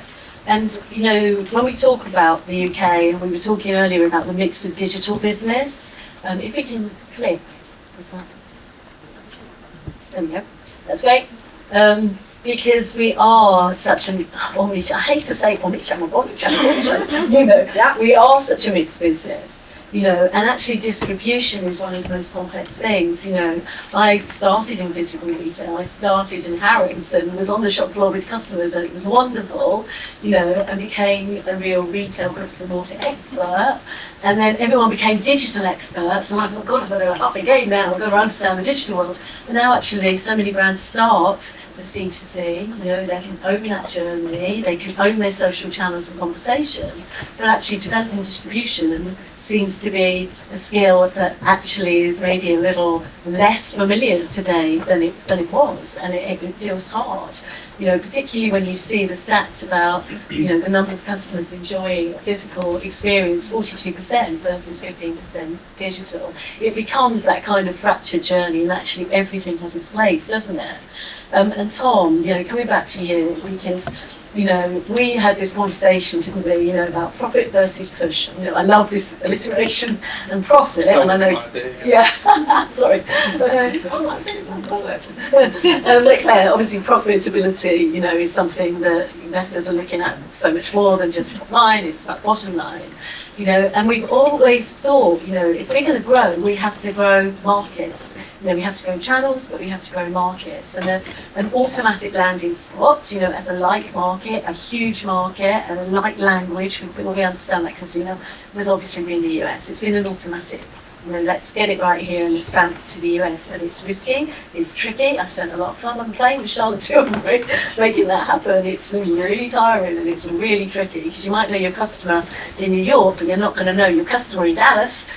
And you know, when we talk about the UK, and we were talking earlier about the mix of digital business, if we can click, there we go, that's great. Because we are such an I hate to say omnichannel, you know, we are such a mixed business. You know, and actually distribution is one of the most complex things. You know, I started in physical retail. I started in Harrods and was on the shop floor with customers, and it was wonderful. You know, and became a real retail bricks and mortar expert. And then everyone became digital experts, and I thought, God, I've got to up the game now. I've got to understand the digital world. And now actually, so many brands start as D2C. You know, they can own that journey, they can own their social channels and conversation, but actually developing distribution seems to be a skill that actually is maybe a little less familiar today than it was, and it feels hard. You know, particularly when you see the stats about, you know, the number of customers enjoying a physical experience, 42% versus 15% digital. It becomes that kind of fractured journey, and actually everything has its place, doesn't it? And Tom, you know, coming back to you, because You know, we had this conversation typically, you know, about profit versus push. You know, I love this alliteration and profit, and I know, yeah, sorry. But Claire, obviously profitability, you know, is something that investors are looking at so much more than just top line, it's about bottom line. You know, and we've always thought, you know, if we're going to grow, we have to grow markets. You know, we have to grow channels, but we have to grow markets. And an automatic landing spot, you know, as a like market, a huge market, and a like language, we understand that consumer, was obviously in the US. It's been an automatic. You know, let's get it right here and expand to the US. And it's risky, it's tricky. I spent a lot of time on the plane with Charlotte too, making that happen. It's really tiring and it's really tricky because you might know your customer in New York, but you're not going to know your customer in Dallas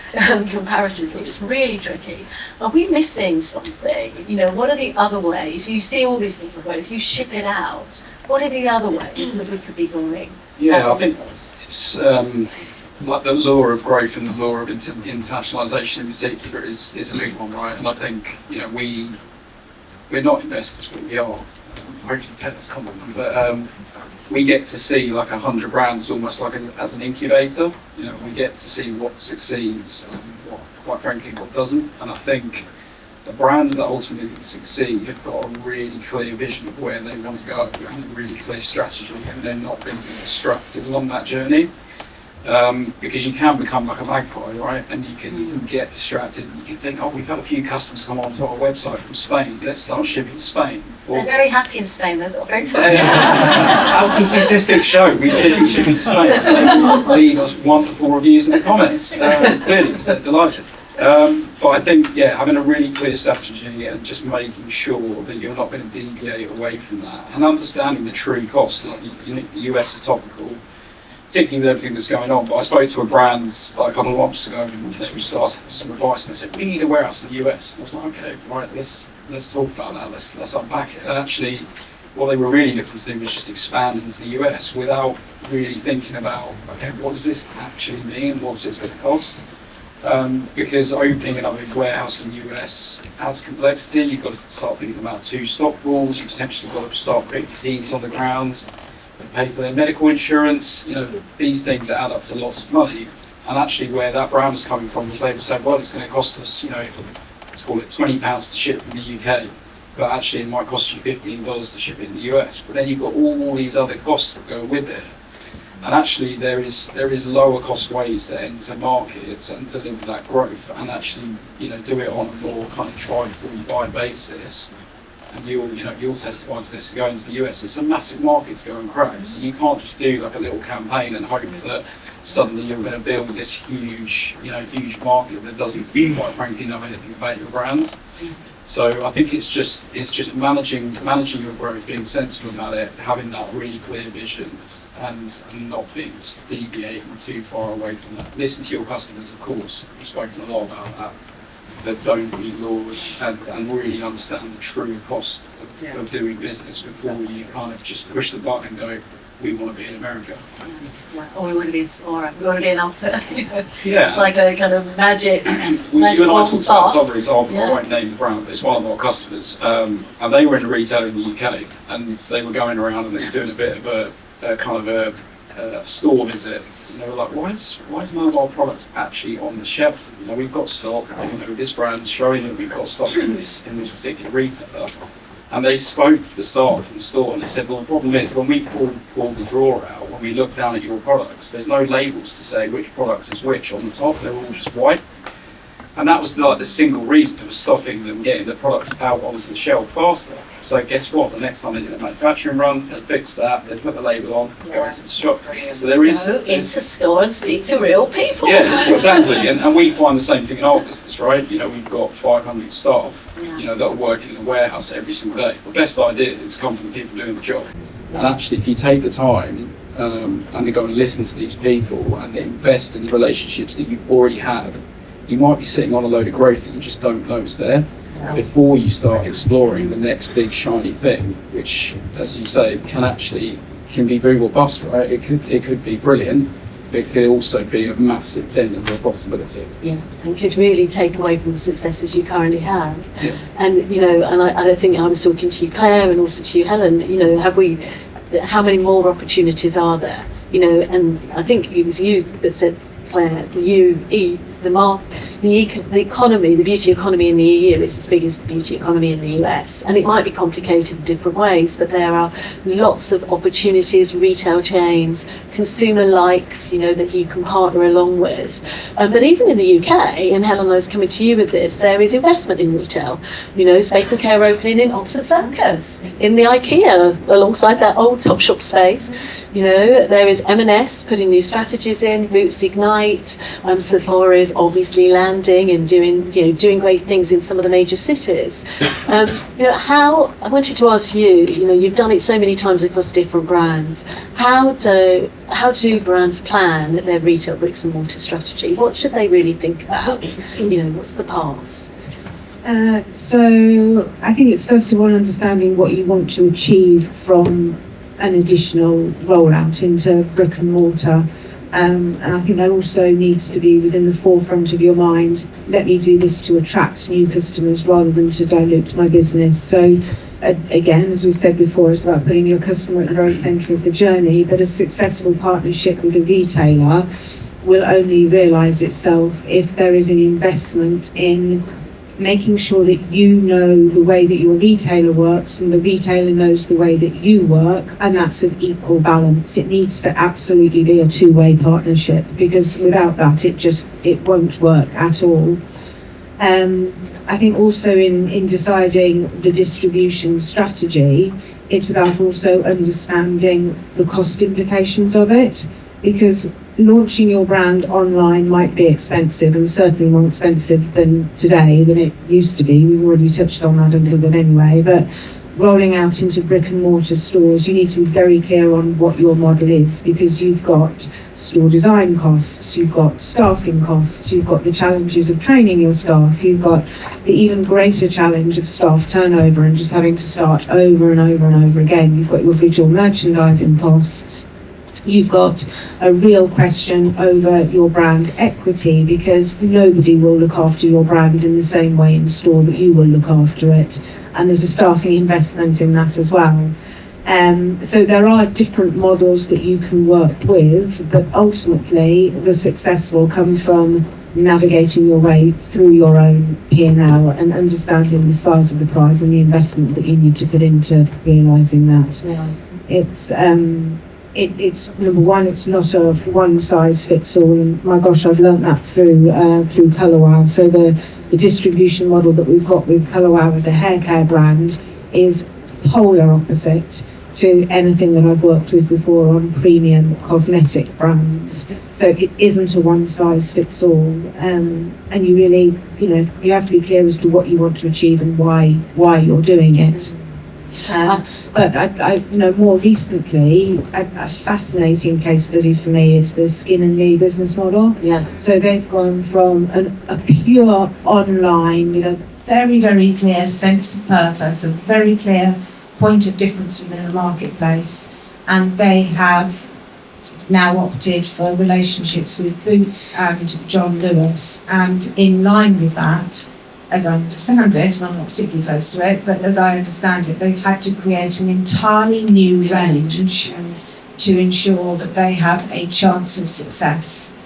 comparatively. It's really tricky. Are we missing something? You know, what are the other ways? You see all these different ways. You ship it out. What are the other ways that we could be going? Yeah, I think it's like the law of growth and the law of internationalisation in particular is a big one, right? And I think, you know, we're not investors, but we are. Hopefully that's common, but we get to see like 100 brands almost like as an incubator. You know, we get to see what succeeds and what, quite frankly, what doesn't. And I think the brands that ultimately succeed have got a really clear vision of where they want to go and a really clear strategy, and they're not being distracted along that journey. Because you can become like a magpie, right? And you can get distracted. You can think, oh, we've had a few customers come onto our website from Spain. Let's start shipping to Spain. They're very happy in Spain. They're not very positive. As the statistics show, we keep shipping to Spain. So they leave us wonderful reviews in the comments. Clearly, they're delighted. But I think, yeah, having a really clear strategy and just making sure that you're not going to deviate away from that, and understanding the true cost. Like, you know, the US is topical, particularly with everything that's going on. But I spoke to a brand like a couple of months ago, and they were just asking for some advice, and they said, we need a warehouse in the US. And I was like, okay, right, let's talk about that, let's unpack it. And actually, what they were really looking to do was just expand into the US without really thinking about, okay, what does this actually mean, what's this going to cost? Because opening another warehouse in the US adds complexity. You've got to start thinking about 2 stock pools, you've potentially got to start putting teams on the ground, pay for their medical insurance. You know, these things add up to lots of money. And actually where that brand was coming from was they were saying, well, it's going to cost us, you know, let's call it £20 to ship from the UK, but actually it might cost you $15 to ship in the US. But then you've got all these other costs that go with it. And actually there is lower cost ways to enter markets and deliver that growth and actually, you know, do it on a more kind of try before you buy basis. And you'll testify to this, going to the US, it's a massive market to go and crack. So you can't just do like a little campaign and hope that suddenly you're going to build this huge market that doesn't, quite frankly, know anything about your brand. So I think it's just managing your growth, being sensible about it, having that really clear vision, and not deviating too far away from that. Listen to your customers, of course. We've spoken a lot about that. That don't read laws and really understand the true cost of doing business before you kind of just push the button and go, we want to be in America. Or we want to be in Sephora, we want to be in Ulta. Yeah. It's like a kind of magic. You and I talked about this other example, yeah. I won't name the brand, but it's one of our customers. And they were in a retailer in the UK, and they were going around and they were doing a bit of a kind of a store visit. And they were like, why is none of our products actually on the shelf? You know, we've got stock, you know, this brand's showing that we've got stock in this particular retailer. And they spoke to the staff in the store and they said, well, the problem is when we pull the drawer out, when we look down at your products, there's no labels to say which product is which on the top, they're all just white. And that was like the single reason for stopping them getting the products out onto the shelf faster. So guess what? The next time they did a manufacturing run, they fixed that, they put the label on, go into the shop. So there is... Go into store and speak to real people. Yeah, exactly. And we find the same thing in our business, right? You know, we've got 500 staff, you know, that are working in a warehouse every single day. The best ideas come from the people doing the job. And actually, if you take the time and you go and listen to these people and invest in the relationships that you've already had, you might be sitting on a load of growth that you just don't know is there before you start exploring the next big shiny thing, which, as you say, can be boom or bust, right? It could be brilliant, but it could also be a massive dent in your profitability. Yeah, and could really take away from the successes you currently have. Yeah. And you know, and I think I was talking to you, Claire, and also to you, Helen. You know, have we how many more opportunities are there? You know, and I think it was you that said, Claire, the economy, the beauty economy in the EU is as big as the beauty economy in the US, and it might be complicated in different ways, but there are lots of opportunities, retail chains, consumer likes, you know, that you can partner along with. But even in the UK, and Helen, I was coming to you with this, there is investment in retail. You know, Space and Care opening in Oxford Circus, in the IKEA, alongside that old Topshop space. You know, there is M&S putting new strategies in, Boots Ignite, Sephora is obviously landing and doing great things in some of the major cities. You know, I wanted to ask you, you know, you've done it so many times across different brands. How do brands plan their retail bricks and mortar strategy? What should they really think about? You know, what's the path? So I think it's first of all understanding what you want to achieve from an additional rollout into brick and mortar. And I think that also needs to be within the forefront of your mind. Let me do this to attract new customers rather than to dilute my business. So again, as we've said before, it's about putting your customer at the very centre of the journey, but a successful partnership with a retailer will only realise itself if there is an investment in making sure that you know the way that your retailer works and the retailer knows the way that you work, and that's an equal balance. It needs to absolutely be a two-way partnership, because without that it won't work at all. I think also in deciding the distribution strategy, it's about also understanding the cost implications of it, because launching your brand online might be expensive, and certainly more expensive than today than it used to be. We've already touched on that a little bit anyway, but rolling out into brick and mortar stores, you need to be very clear on what your model is, because you've got store design costs, you've got staffing costs, you've got the challenges of training your staff, you've got the even greater challenge of staff turnover and just having to start over and over and over again. You've got your visual merchandising costs. You've got a real question over your brand equity, because nobody will look after your brand in the same way in store that you will look after it. And there's a staffing investment in that as well. So there are different models that you can work with, but ultimately the success will come from navigating your way through your own P&L and understanding the size of the prize and the investment that you need to put into realising that. Yeah. It's number one, it's not a one size fits all, and my gosh, I've learnt that through Colour Wow. So the distribution model that we've got with Colour Wow as a hair care brand is polar opposite to anything that I've worked with before on premium cosmetic brands. So it isn't a one size fits all, and you really, you have to be clear as to what you want to achieve and why you're doing it. But I more recently, a fascinating case study for me is the Skin and Lee business model. Yeah. So they've gone from a pure online with a very, very clear sense of purpose, a very clear point of difference within the marketplace, and they have now opted for relationships with Boots and John Lewis, and in line with that, as I understand it, and I'm not particularly close to it, but as I understand it, they've had to create an entirely new range to ensure that they have a chance of success,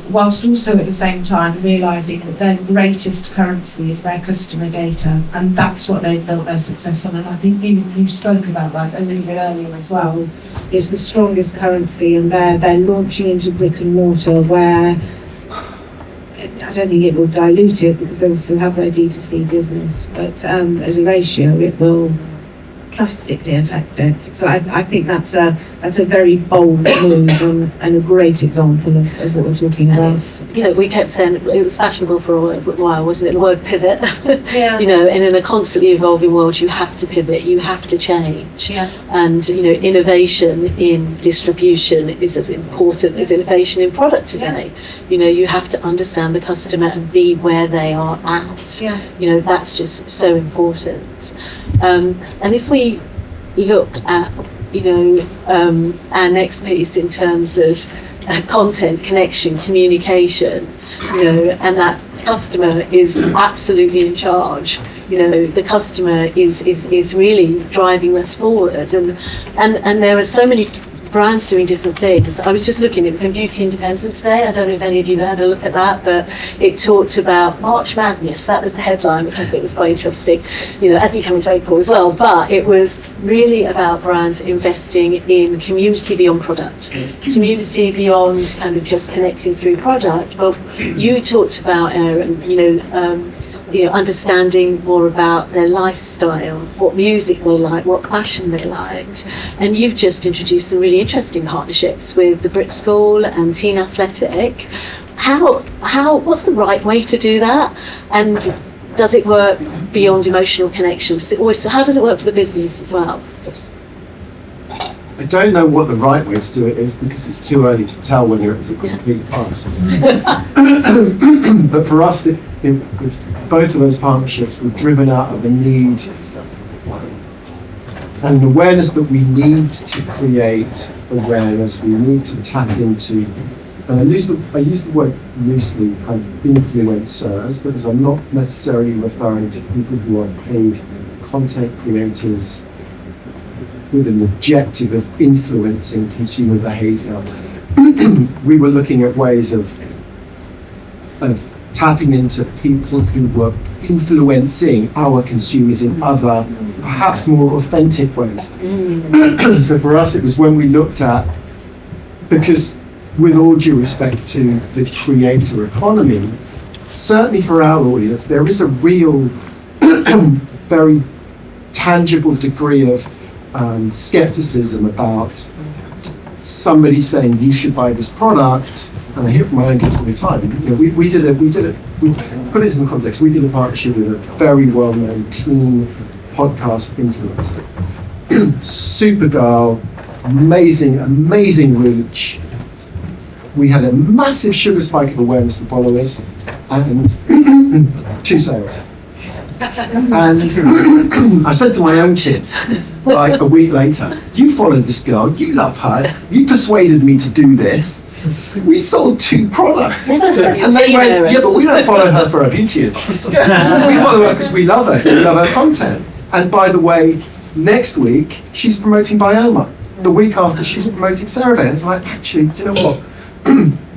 whilst also at the same time realising that their greatest currency is their customer data, and that's what they've built their success on. And I think you spoke about that a little bit earlier as well, is the strongest currency, and they're launching into brick and mortar where I don't think it will dilute it, because they will still have their D2C business, but as a ratio it will drastically affect it. So I think that's a very bold move and a great example of what we're talking about. We kept saying it was fashionable for a while, wasn't it? The word pivot. Yeah. And in a constantly evolving world, you have to pivot, you have to change. Yeah. And in distribution is as important as innovation in product today. Yeah. You have to understand the customer and be where they are at. Yeah. That's just so important. And if we look at, our next piece in terms of content, connection, communication, and that customer is absolutely in charge. The customer is really driving us forward, and there are so many brands doing different things. I was just looking, it was in Beauty Independence Day. I don't know if any of you had a look at that, but it talked about March Madness. That was the headline, which I think was quite interesting, as we come into April as well. But it was really about brands investing in community beyond product, community beyond kind of just connecting through product. But you talked about, Aaron, understanding more about their lifestyle, what music they like, what fashion they liked. And you've just introduced some really interesting partnerships with the Brit School and Teen Athletic. What's the right way to do that? And does it work beyond emotional connection? How does it work for the business as well? I don't know what the right way to do it is, because it's too early to tell whether it's a complete bust. But for us, both of those partnerships were driven out of the need and an awareness that we need to create awareness, we need to tap into, and I use the word loosely, kind of influencers, because I'm not necessarily referring to people who are paid content creators with an objective of influencing consumer behavior. We were looking at ways of tapping into people who were influencing our consumers in other, perhaps more authentic ways. So for us, it was when we looked at, because with all due respect to the creator economy, certainly for our audience, there is a real, very tangible degree of skepticism about somebody saying you should buy this product. And I hear from my own kids all the time. We put it in context. We did a partnership with a very well-known teen podcast influencer. Supergirl, amazing reach. We had a massive sugar spike of awareness and followers, and 2 sales. And I said to my own kids, like a week later, you followed this girl, you love her, you persuaded me to do this. We sold 2 products. And they went, yeah, but we don't follow her for her beauty advice. We follow her because we love her, we love her content. And by the way, next week, she's promoting Bioma. The week after, she's promoting CeraVe. And it's like, actually, do you know what?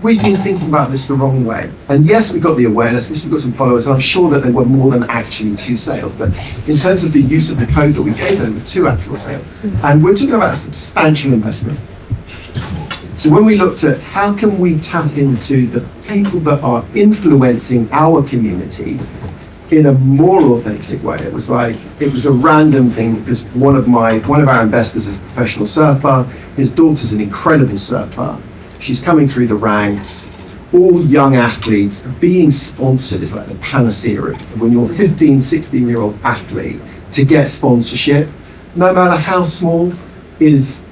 We've been thinking about this the wrong way. And yes, we got the awareness, yes, we got some followers, and I'm sure that there were more than actually 2 sales. But in terms of the use of the code that we gave them, 2 actual sales. And we're talking about a substantial investment. So when we looked at how can we tap into the people that are influencing our community in a more authentic way, it was a random thing, because one of our investors is a professional surfer. His daughter's an incredible surfer. She's coming through the ranks. All young athletes being sponsored is like the panacea. When you're a 15, 16-year-old athlete, to get sponsorship, no matter how small, it's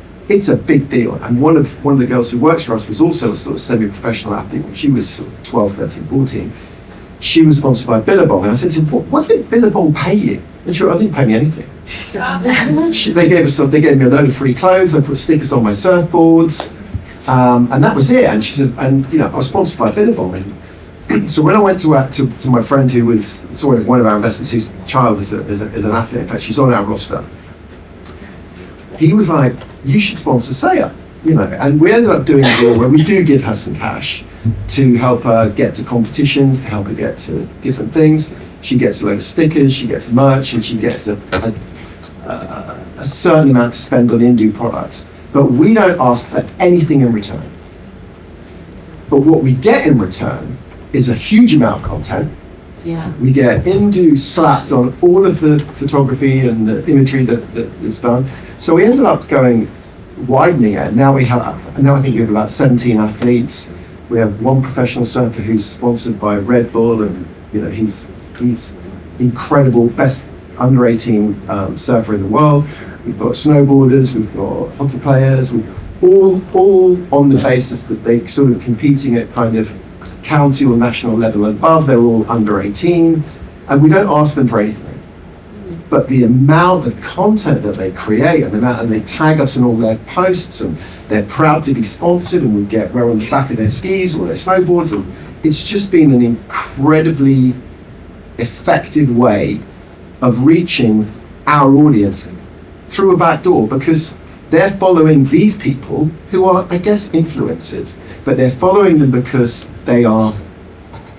a big deal. And one of the girls who works for us was also a sort of semi-professional athlete. When she was sort of 12, 13, 14. She was sponsored by Billabong. And I said to her, what did Billabong pay you? And she went, I didn't pay me anything. They gave me a load of free clothes. I put stickers on my surfboards. And that was it. And she said, I was sponsored by Billabong. And so when I went to my friend who was one of our investors, whose child is an athlete, in fact, she's on our roster. He was like, you should sponsor Saya, and we ended up doing a deal where we do give her some cash to help her get to competitions, to help her get to different things. She gets a load of stickers, she gets merch, and she gets a certain amount to spend on Indu products. But we don't ask for anything in return. But what we get in return is a huge amount of content. Yeah. We get Indu slapped on all of the photography and the imagery that's done. So we ended up widening it. Now I think we have about 17 athletes. We have one professional surfer who's sponsored by Red Bull, and he's incredible, best under 18 surfer in the world. We've got snowboarders, we've got hockey players, all on the basis that they sort of competing at kind of county or national level and above. They're all under 18, and we don't ask them for anything. But the amount of content that they create and they tag us in all their posts, and they're proud to be sponsored, and we're on the back of their skis or their snowboards, and it's just been an incredibly effective way of reaching our audience through a back door, because they're following these people who are, I guess, influencers, but they're following them because they are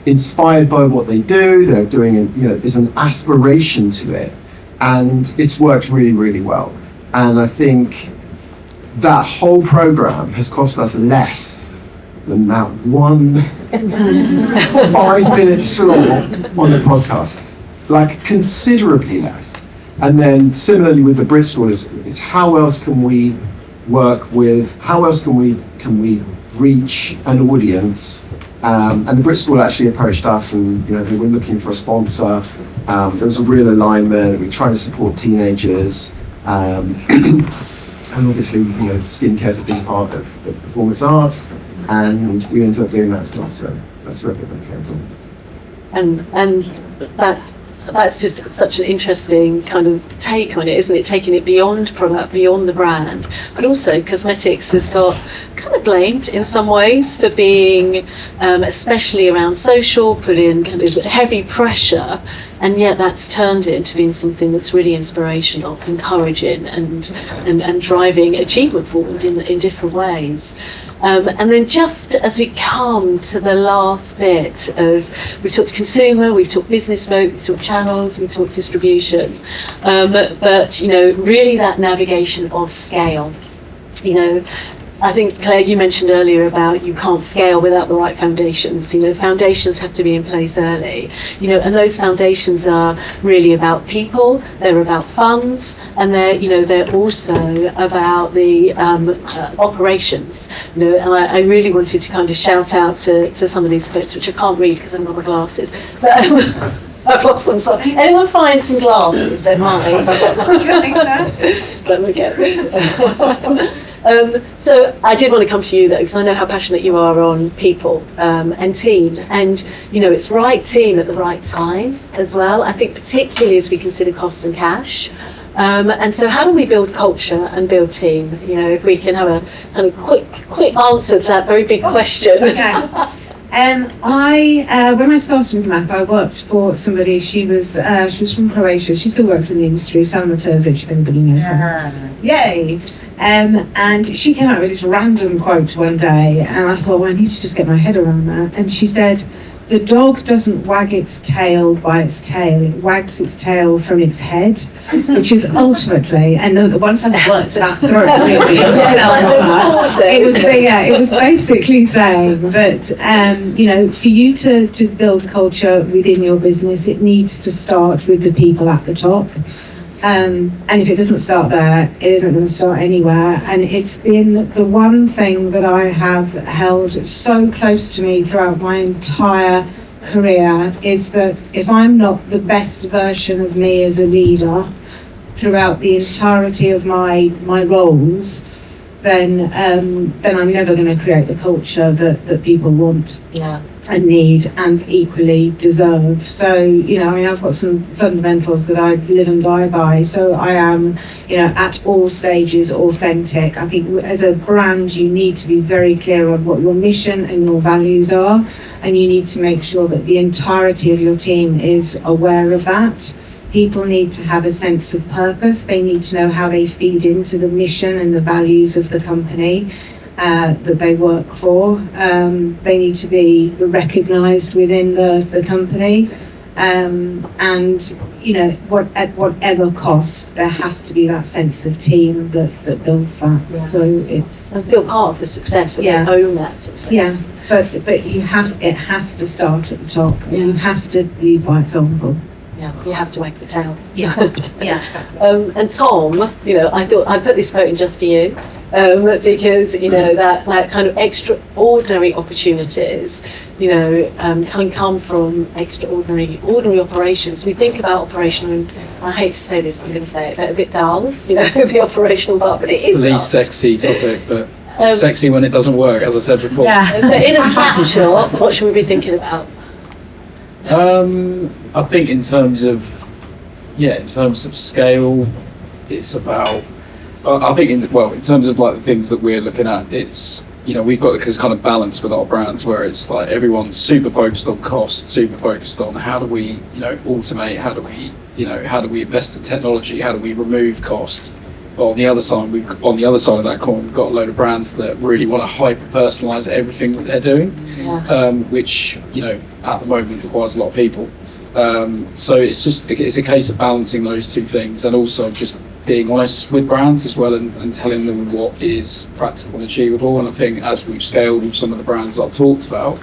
inspired by what they do. They're doing it, there's an aspiration to it, and it's worked really, really well. And I think that whole program has cost us less than that one 5-minute slot on the podcast, like considerably less. And then similarly with the Brit School, it's how else can we work with, how else can we reach an audience? And the Brit School actually approached us, and they were looking for a sponsor. There was a real alignment. We're trying to support teenagers, and obviously, skincare is a big part of performance art, and we ended up doing that as well. So that's where it came from. And that's just such an interesting kind of take on it, isn't it? Taking it beyond product, beyond the brand, but also cosmetics has got kind of blamed in some ways for being, especially around social, put in kind of heavy pressure, and yet that's turned it into being something that's really inspirational, encouraging, and driving achievement forward in different ways. And then just as we come to the last bit of, we've talked consumer, we've talked business folk, we've talked channels, we've talked distribution, but really that navigation of scale. I think, Claire, you mentioned earlier about you can't scale without the right foundations. Foundations have to be in place early. And those foundations are really about people, they're about funds, and they're also about the operations. And I really wanted to kind of shout out to some of these bits, which I can't read because I haven't got my glasses. But I've lost them. So anyone find some glasses? They're mine. Let me get so I did want to come to you though, because I know how passionate you are on people and team, and it's right team at the right time as well. I think particularly as we consider costs and cash, and so how do we build culture and build team? If we can have a kind of quick answer to that very big question. Okay. When I started with MAP, I worked for somebody. She was from Croatia. She still works in the industry. Selma Terzic, if anybody knows her. Yay! And she came out with this random quote one day, and I thought, well, I need to just get my head around that. And she said, "The dog doesn't wag its tail by its tail; it wags its tail from its head," which is ultimately, and once I worked that through, it was basically saying that for you to build culture within your business, it needs to start with the people at the top. And if it doesn't start there, it isn't going to start anywhere. And it's been the one thing that I have held so close to me throughout my entire career, is that if I'm not the best version of me as a leader throughout the entirety of my roles, then I'm never going to create the culture that people want. Yeah. And need and equally deserve. So, I've got some fundamentals that I live and die by. So I am, at all stages authentic. I think as a brand, you need to be very clear on what your mission and your values are, and you need to make sure that the entirety of your team is aware of that. People need to have a sense of purpose. They need to know how they feed into the mission and the values of the company that they work for. They need to be recognised within the company, and at whatever cost, there has to be that sense of team that builds that. Yeah. So and feel part of the success, and own that success. Yes, but it has to start at the top. Yeah. You have to lead by example. Yeah, you have to wag the tail. Yeah, yeah, exactly. And Tom, I thought I'd put this quote in just for you. Because that kind of extraordinary opportunities, can come from ordinary operations. We think about operational, and I hate to say this, but I'm going to say it, but a bit dull, the operational part, but it's the least sexy topic, but sexy when it doesn't work, as I said before. Yeah. But in a snapshot, what should we be thinking about? I think in terms of scale, it's about. I think in terms of like the things that we're looking at, it's you know, we've got this kind of balance with our brands where it's like everyone's super focused on cost, super focused on how do we, you know, automate, how do we invest in technology, how do we remove cost. But on the other side, of that coin, we've got a load of brands that really want to hyper-personalise everything that they're doing, which, you know, at the moment requires a lot of people. So it's a case of balancing those two things, and also just being honest with brands as well, and telling them what is practical and achievable. And I think as we've scaled with some of the brands I've talked about,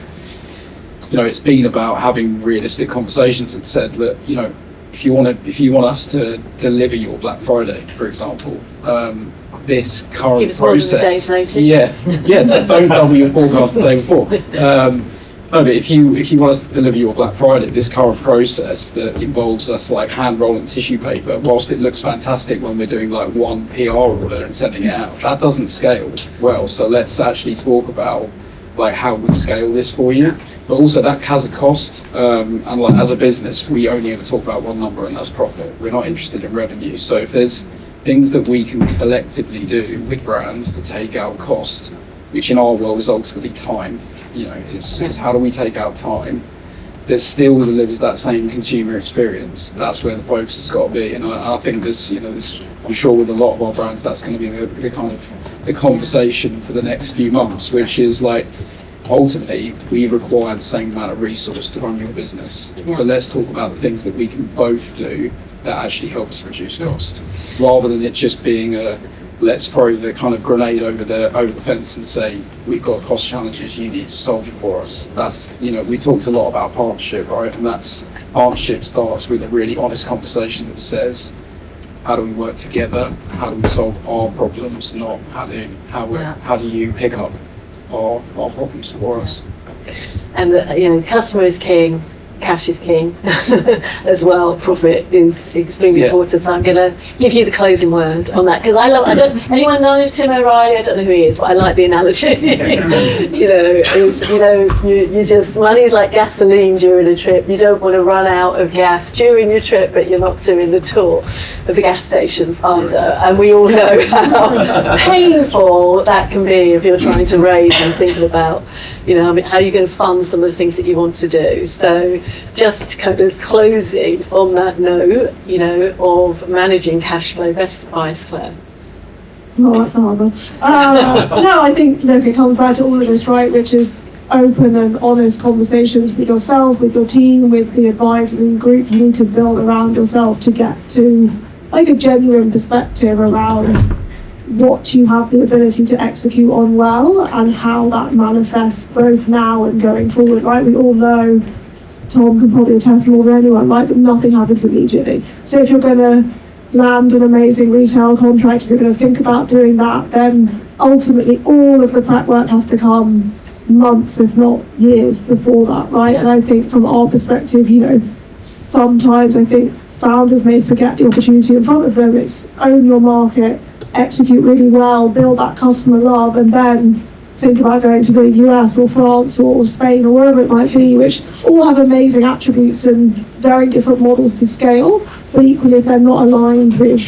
you know, it's been about having realistic conversations and said that, you know, if you want us to deliver your Black Friday, for example, this current Give us more than a process, day's notice. so don't double your forecast the day before. No, but if you want us to deliver your Black Friday, this current process that involves us like hand rolling tissue paper, whilst it looks fantastic when we're doing like one PR order and sending it out, that doesn't scale well. So let's actually talk about like how we scale this for you. But also that has a cost, and like as a business, we only ever talk about one number, and that's profit. We're not interested in revenue. So if there's things that we can collectively do with brands to take out cost, which in our world is ultimately time, you know, it's how do we take out time that still delivers that same consumer experience. That's where the focus has got to be. And I think I'm sure with a lot of our brands, that's going to be the kind of the conversation for the next few months, which is like, ultimately, we require the same amount of resource to run your business. But let's talk about the things that we can both do that actually help us reduce cost, rather than it just being let's throw the kind of grenade over the fence and say, we've got cost challenges, you need to solve it for us. That's, you know, we talked a lot about partnership, right? And partnership starts with a really honest conversation that says, how do we work together? How do we solve our problems? Not how do you pick up our problems for us? And you know, customer is king, cash is king as well. Profit is extremely important. So I'm going to give you the closing word on that, because anyone know Tim O'Reilly? I don't know who he is, but I like the analogy. You just, money's like gasoline during a trip. You don't want to run out of gas during your trip, but you're not doing the tour of the gas stations either. And we all know how painful that can be if you're trying to raise and thinking about, you know, how you're going to fund some of the things that you want to do. So just kind of closing on that note, you know, of managing cash flow, best advice, Claire. Oh, that's a hard one. No, I think, look, it comes back to all of this, right, which is open and honest conversations with yourself, with your team, with the advisory group. You need to build around yourself to get to like a genuine perspective around what you have the ability to execute on well and how that manifests both now and going forward, right? We all know, Tom can probably attest more than anyone, right, that nothing happens immediately. So if you're going to land an amazing retail contract, if you're going to think about doing that, then ultimately all of the prep work has to come months, if not years before that, right? And I think from our perspective, you know, sometimes I think founders may forget the opportunity in front of them. It's own your market, execute really well, build that customer love, and then think about going to the US or France or Spain or wherever it might be, which all have amazing attributes and very different models to scale. But equally, if they're not aligned with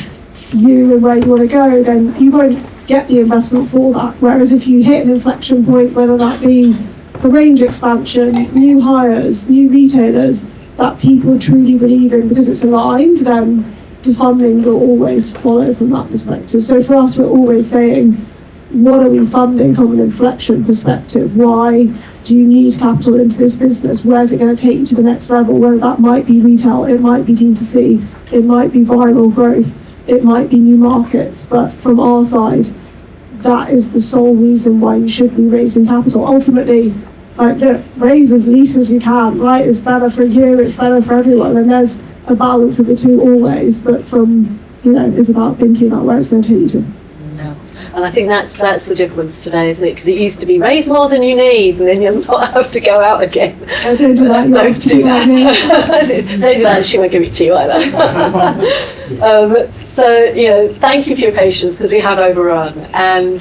you and where you want to go, then you won't get the investment for that. Whereas if you hit an inflection point, whether that be a range expansion, new hires, new retailers that people truly believe in because it's aligned, then the funding will always follow from that perspective. So for us, we're always saying, what are we funding from an inflection perspective? Why do you need capital into this business? Where's it going to take you to the next level? Whether that might be retail, it might be D2C, it might be viral growth, it might be new markets. But from our side, that is the sole reason why you should be raising capital. Ultimately, like, look, raise as least as you can, right? It's better for you, it's better for everyone. And there's a balance of the two always, but it's about thinking about where it's going to take you to. Yeah. And I think that's the difference today, isn't it? Because it used to be raise more than you need, and then you'll not have to go out again. Oh, don't do that. Don't do that. Don't do that. She won't give it to you either. So, thank you for your patience, because we have overrun, and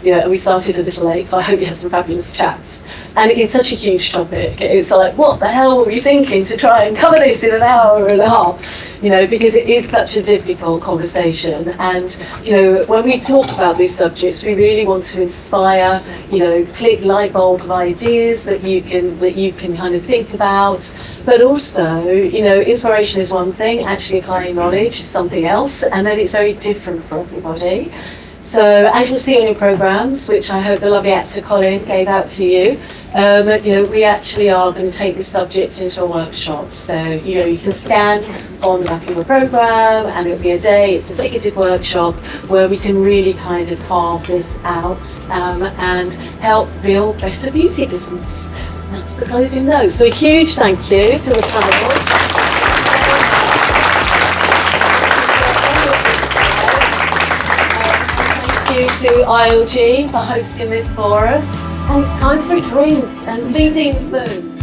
we started a little late. So I hope you had some fabulous chats. And it's such a huge topic. It's like, what the hell were we thinking to try and cover this in an hour and a half? you know, because it is such a difficult conversation. And, you know, when we talk about these subjects, we really want to inspire, you know, click light bulb of ideas that you can kind of think about. But also, you know, inspiration is one thing, actually applying knowledge is something else, and then it's very different for everybody. So as you'll see on your programmes, which I hope the lovely actor Colin gave out to you, you know, we actually are going to take this subject into a workshop. So, you know, you can scan on the back of your programme, and it'll be a day, it's a ticketed workshop where we can really kind of carve this out and help build better beauty business. That's the closing note. So a huge thank you to the panel. To ILG for hosting this for us. And it's time for a drink and leading food.